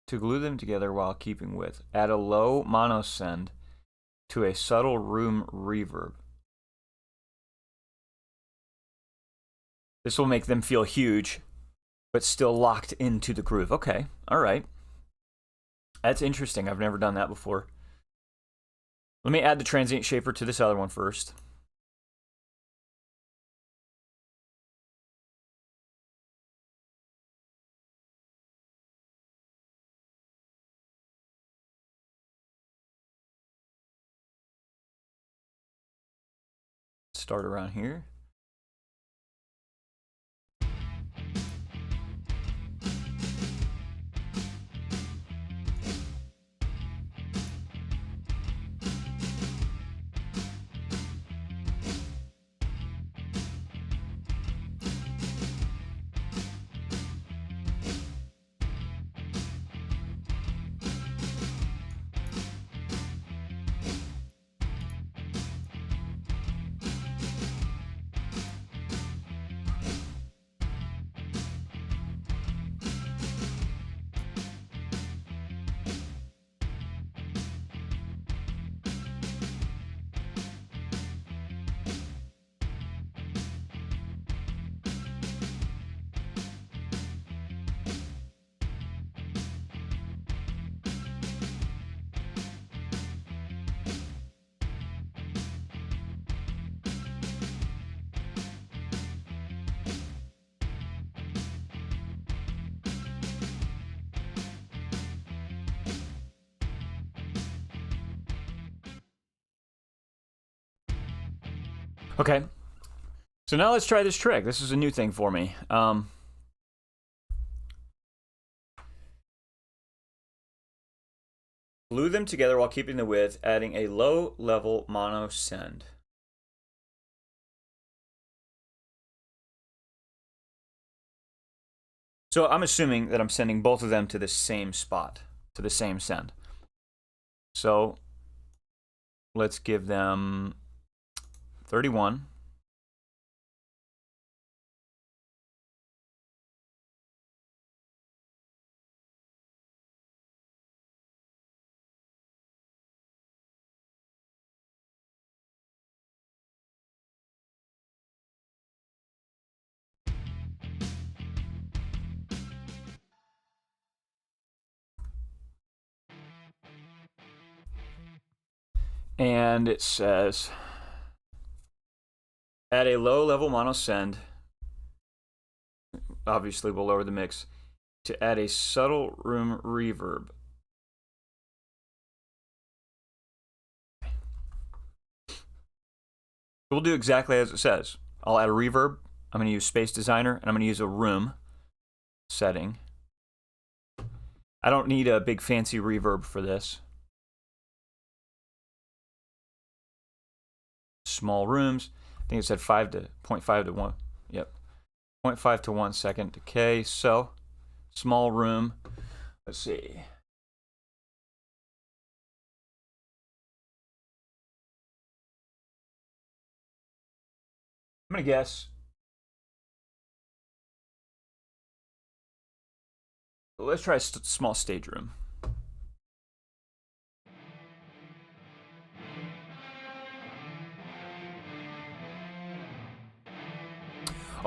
To glue them together while keeping width, add a low monosend to a subtle room reverb. This will make them feel huge, but still locked into the groove. Okay, all right. That's interesting. I've never done that before. Let me add the transient shaper to this other one first. Start around here. Okay. So now let's try this trick. This is a new thing for me. Glue them together while keeping the width, adding a low-level mono send. So I'm assuming that I'm sending both of them to the same spot, to the same send. So let's give them 31. And it says, add a low-level mono send. Obviously, we'll lower the mix to add a subtle room reverb. We'll do exactly as it says. I'll add a reverb. I'm going to use Space Designer, and I'm going to use a room setting. I don't need a big fancy reverb for this. Small rooms. I think it said 0.5 to 1. Yep. 0.5 to 1 second decay. So, small room. Let's see. I'm going to guess. Let's try a small stage room.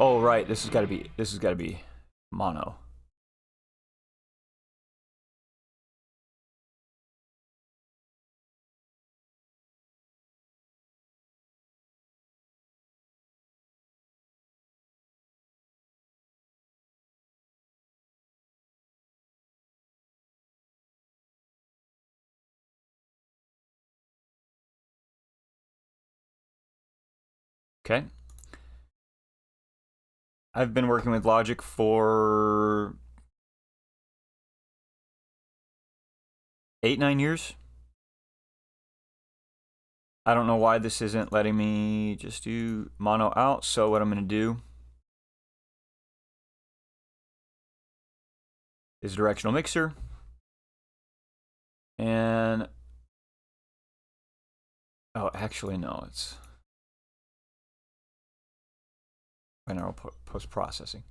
Oh right, this has got to be mono. Okay. I've been working with Logic for 8-9 years. I don't know why this isn't letting me just do mono out, so what I'm going to do is directional mixer. And oh, actually no, it's binaural post-processing. Is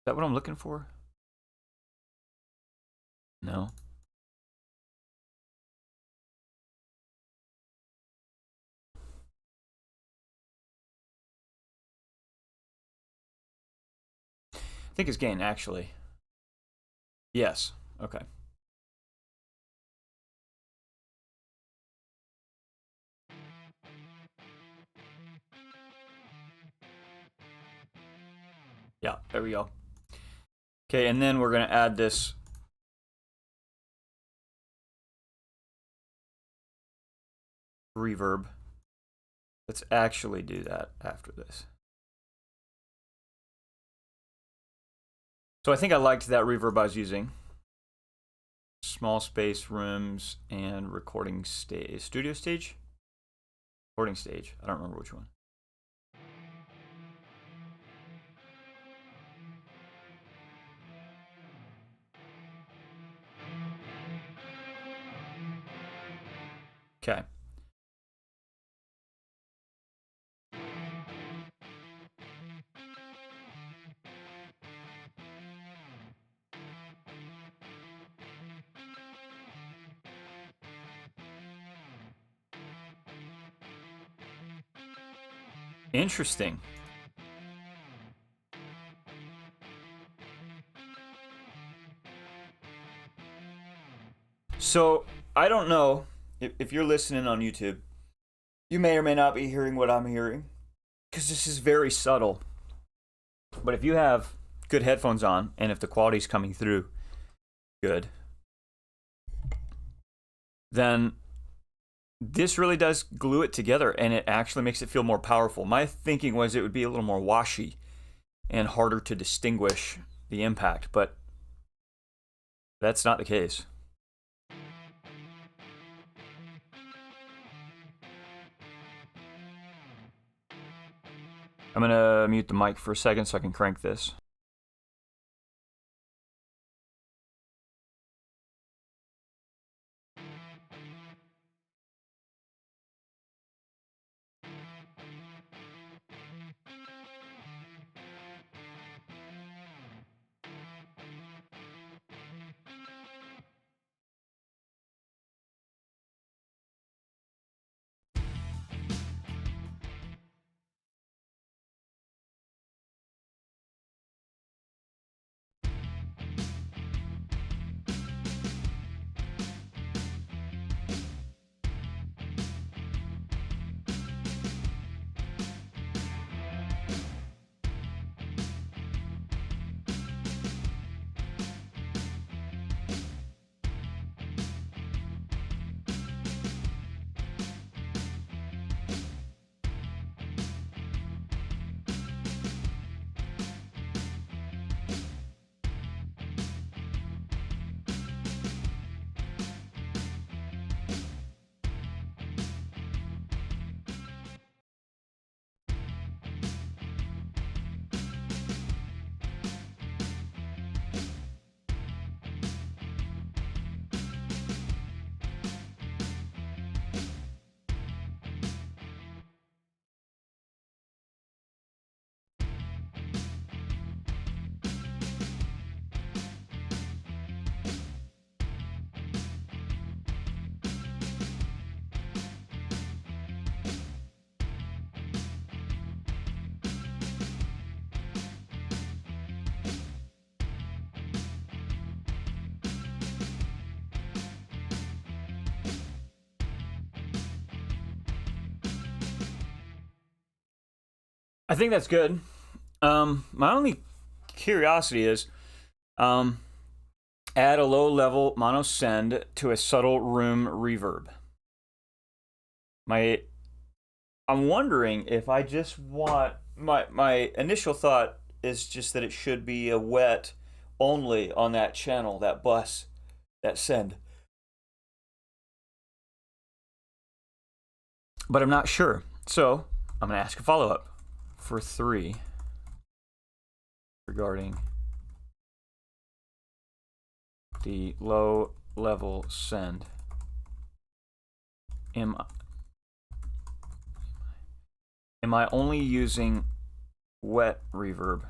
that what I'm looking for? No. I think it's gain, actually. Yes. Okay. Yeah, there we go. Okay, and then we're going to add this reverb. Let's actually do that after this. So I think I liked that reverb I was using. Small space rooms and recording stage. Studio stage? Recording stage. I don't remember which one. Okay. Interesting. So, I don't know if you're listening on YouTube, you may or may not be hearing what I'm hearing because this is very subtle. But if you have good headphones on and if the quality's coming through good, then this really does glue it together, and it actually makes it feel more powerful. My thinking was it would be a little more washy and harder to distinguish the impact, but that's not the case. I'm gonna mute the mic for a second so I can crank this. I think that's good. My only curiosity is add a low level mono send to a subtle room reverb. I'm wondering if I just want my initial thought is just that it should be a wet only on that channel, that bus, that send. But I'm not sure. So I'm gonna ask a follow-up for 3 regarding the low level send. Am I only using wet reverb,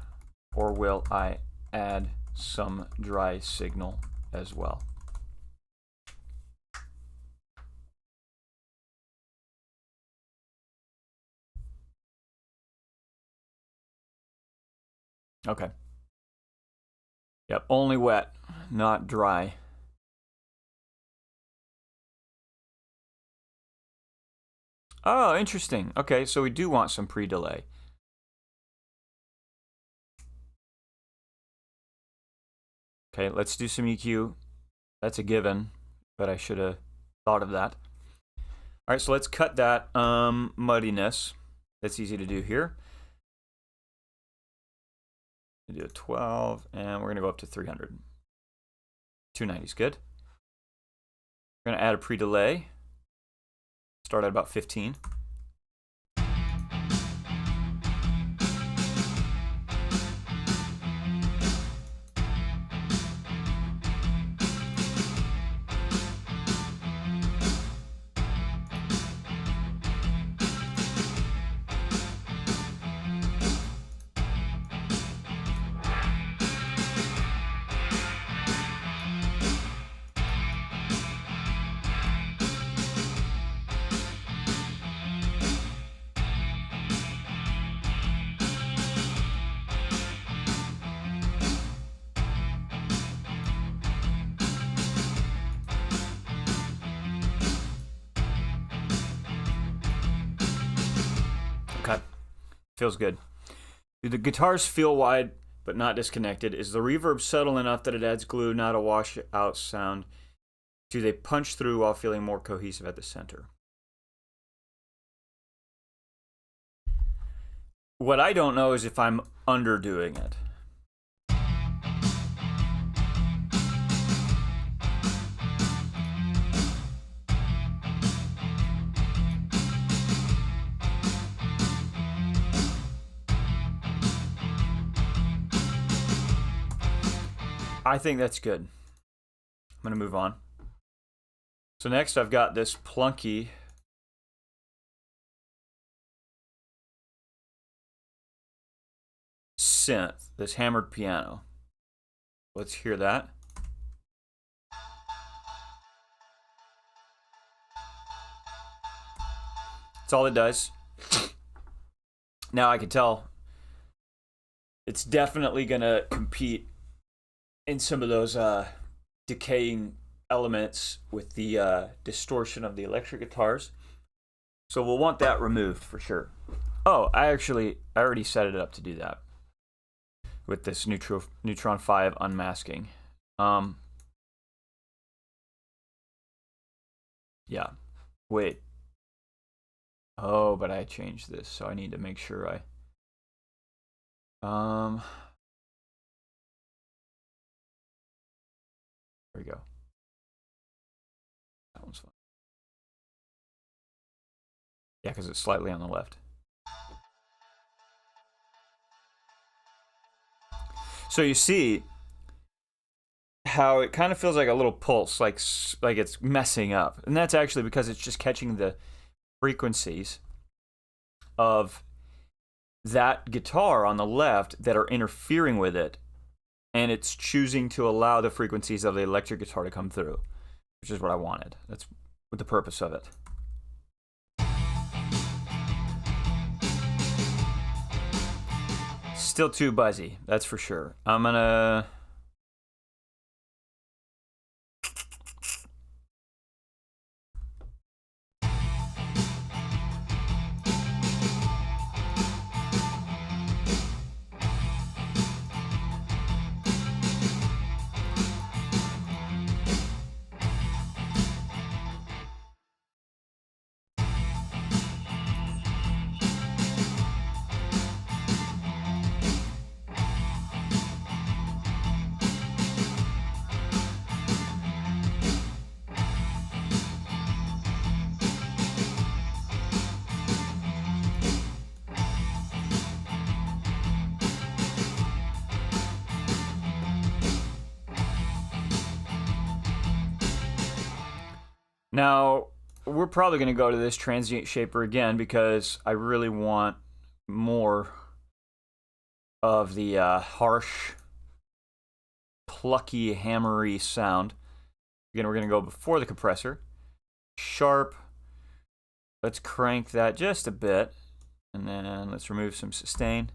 or will I add some dry signal as well? Okay. Yep, only wet, not dry. Oh, interesting. Okay, so we do want some pre-delay. Okay, let's do some EQ. That's a given, but I should have thought of that. All right, so let's cut that muddiness. That's easy to do here. We do a 12, and we're gonna go up to 300. 290 is good. We're gonna add a pre-delay. Start at about 15. Okay, feels good. Do the guitars feel wide but not disconnected? Is the reverb subtle enough that it adds glue, not a wash out sound? Do they punch through while feeling more cohesive at the center? What I don't know is if I'm underdoing it. I think that's good. I'm going to move on. So next I've got this plunky synth, this hammered piano. Let's hear that. That's all it does. Now I can tell it's definitely going to compete in some of those decaying elements with the distortion of the electric guitars. So we'll want that removed for sure. Oh, I already set it up to do that with this Neutron 5 unmasking. Yeah. Wait. Oh, but I changed this, so I need to make sure I there we go. That one's fine. Yeah, because it's slightly on the left. So you see how it kind of feels like a little pulse, like it's messing up. And that's actually because it's just catching the frequencies of that guitar on the left that are interfering with it. And it's choosing to allow the frequencies of the electric guitar to come through, which is what I wanted. That's the purpose of it. Still too buzzy, that's for sure. I'm gonna... Now, we're probably going to go to this transient shaper again because I really want more of the harsh, plucky, hammery sound. Again, we're going to go before the compressor. Sharp. Let's crank that just a bit. And then let's remove some sustain.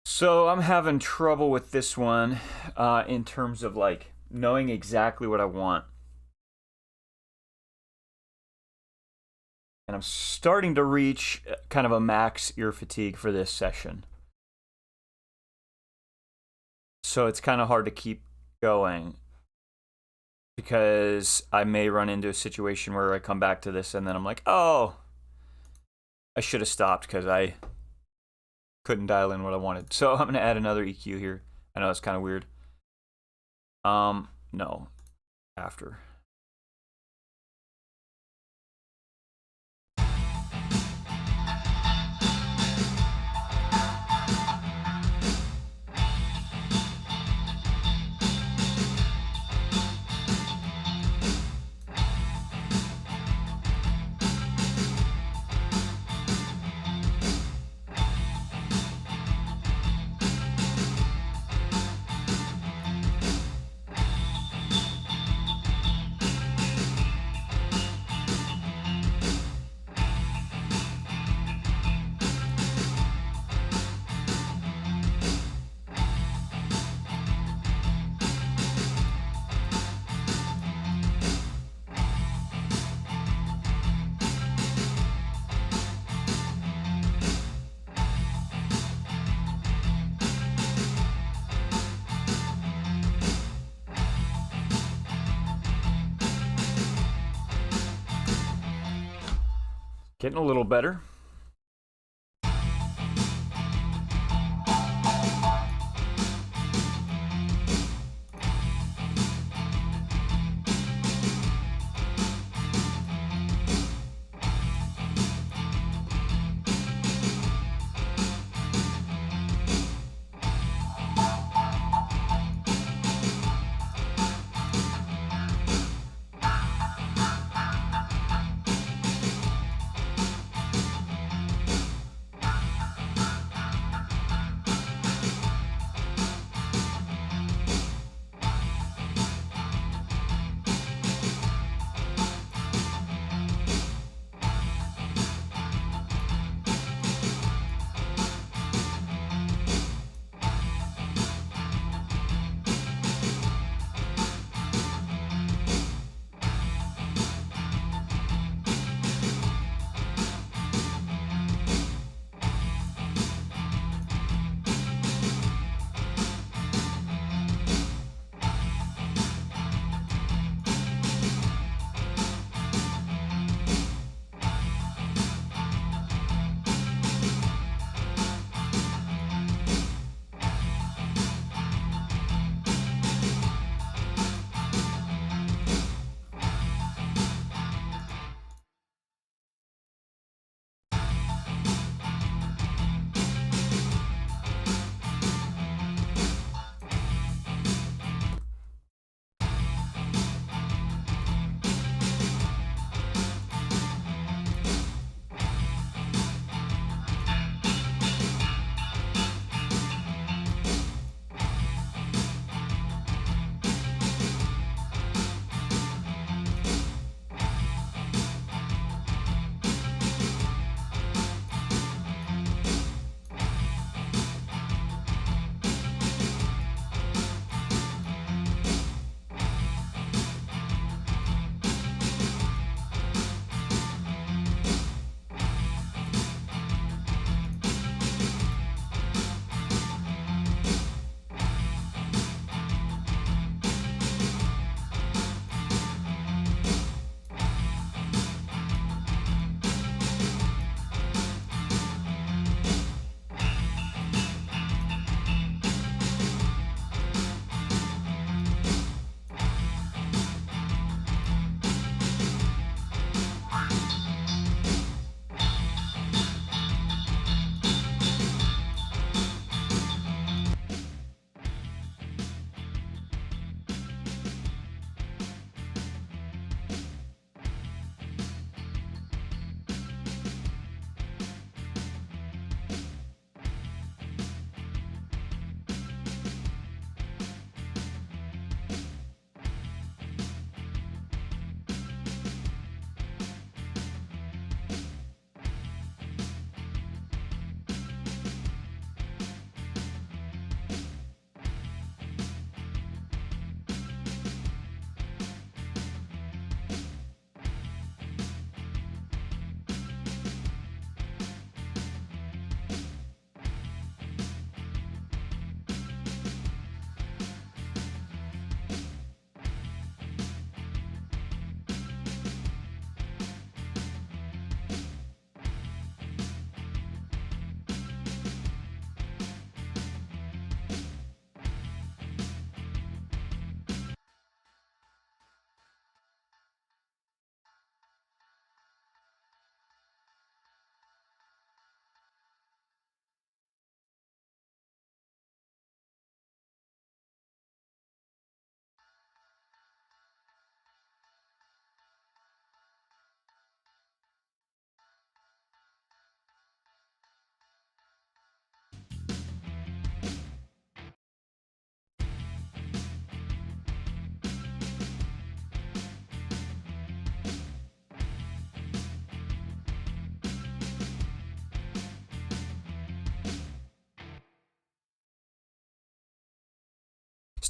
So I'm having trouble with this one in terms of like knowing exactly what I want. And I'm starting to reach kind of a max ear fatigue for this session. So it's kind of hard to keep going because I may run into a situation where I come back to this and then I'm like, oh, I should have stopped because I couldn't dial in what I wanted. So I'm going to add another EQ here. I know it's kind of weird. No, after. Getting a little better.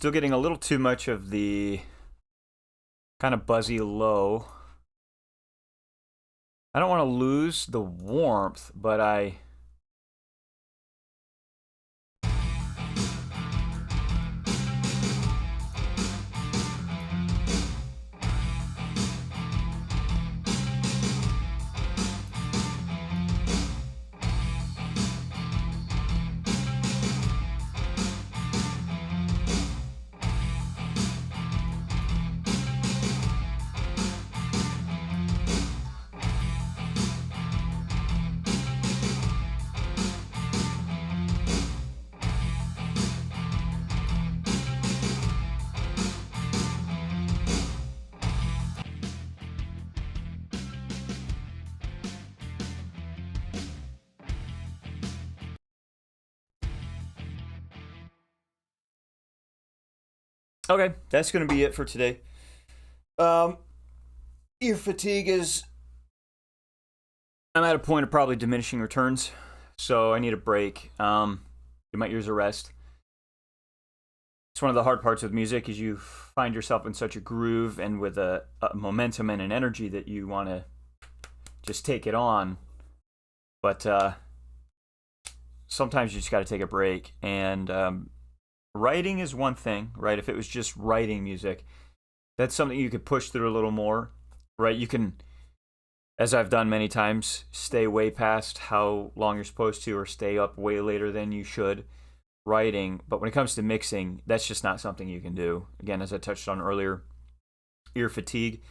Still getting a little too much of the kind of buzzy low. I don't want to lose the warmth, but I Okay, that's going to be it for today. Um, ear fatigue is. I'm at a point of probably diminishing returns, so I need a break. Give my ears a rest. It's one of the hard parts with music is you find yourself in such a groove and with a momentum and an energy that you want to just take it on. But sometimes you just got to take a break. And writing is one thing, right? If it was just writing music, that's something you could push through a little more, right? You can, as I've done many times, stay way past how long you're supposed to or stay up way later than you should writing. But when it comes to mixing, that's just not something you can do. Again, as I touched on earlier, ear fatigue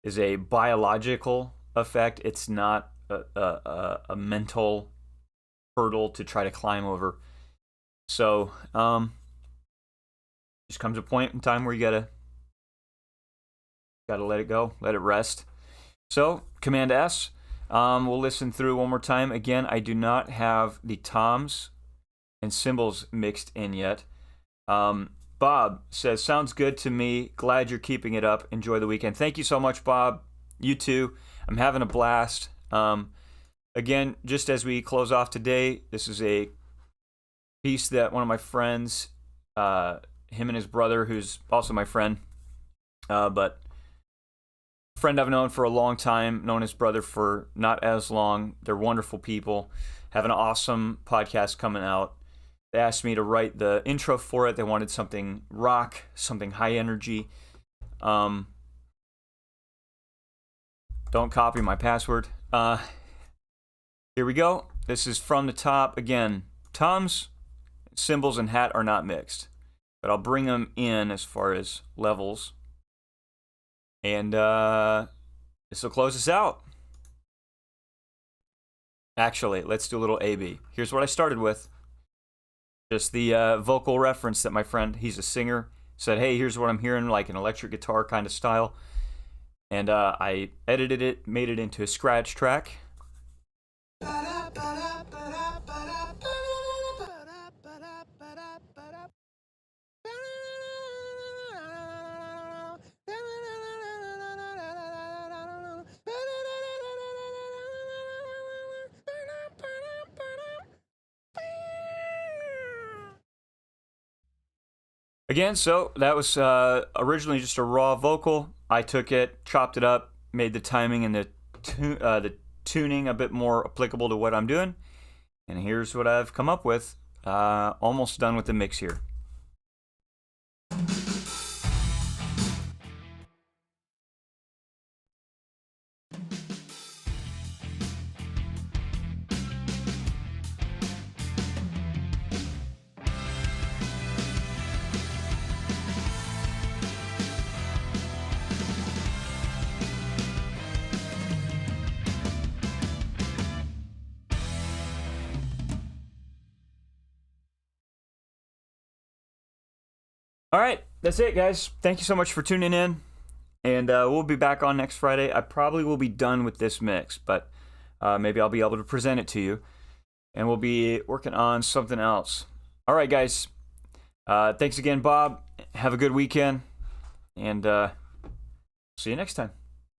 is a biological effect. It's not a mental hurdle to try to climb over. So, just comes a point in time where you gotta let it go, let it rest. So, Command S. We'll listen through one more time. Again, I do not have the toms and cymbals mixed in yet. Bob says, sounds good to me. Glad you're keeping it up. Enjoy the weekend. Thank you so much, Bob. You too. I'm having a blast. Again, just as we close off today, this is a piece that one of my friends, him and his brother, who's also my friend, but a friend I've known for a long time, known his brother for not as long. They're wonderful people. Have an awesome podcast coming out. They asked me to write the intro for it. They wanted something rock, something high energy. Don't copy my password. Here we go. This is from the top. Again, toms, cymbals, and hat are not mixed. But I'll bring them in as far as levels. And this will close us out. Actually, let's do a little A-B. Here's what I started with. Just the vocal reference that my friend, he's a singer, said, hey, here's what I'm hearing, like an electric guitar kind of style. And I edited it, made it into a scratch track. Again, so that was originally just a raw vocal. I took it, chopped it up, made the timing and the tuning a bit more applicable to what I'm doing. And here's what I've come up with. Almost done with the mix here. All right, that's it, guys. Thank you so much for tuning in. And we'll be back on next Friday. I probably will be done with this mix, but maybe I'll be able to present it to you. And we'll be working on something else. All right, guys. Thanks again, Bob. Have a good weekend. And see you next time.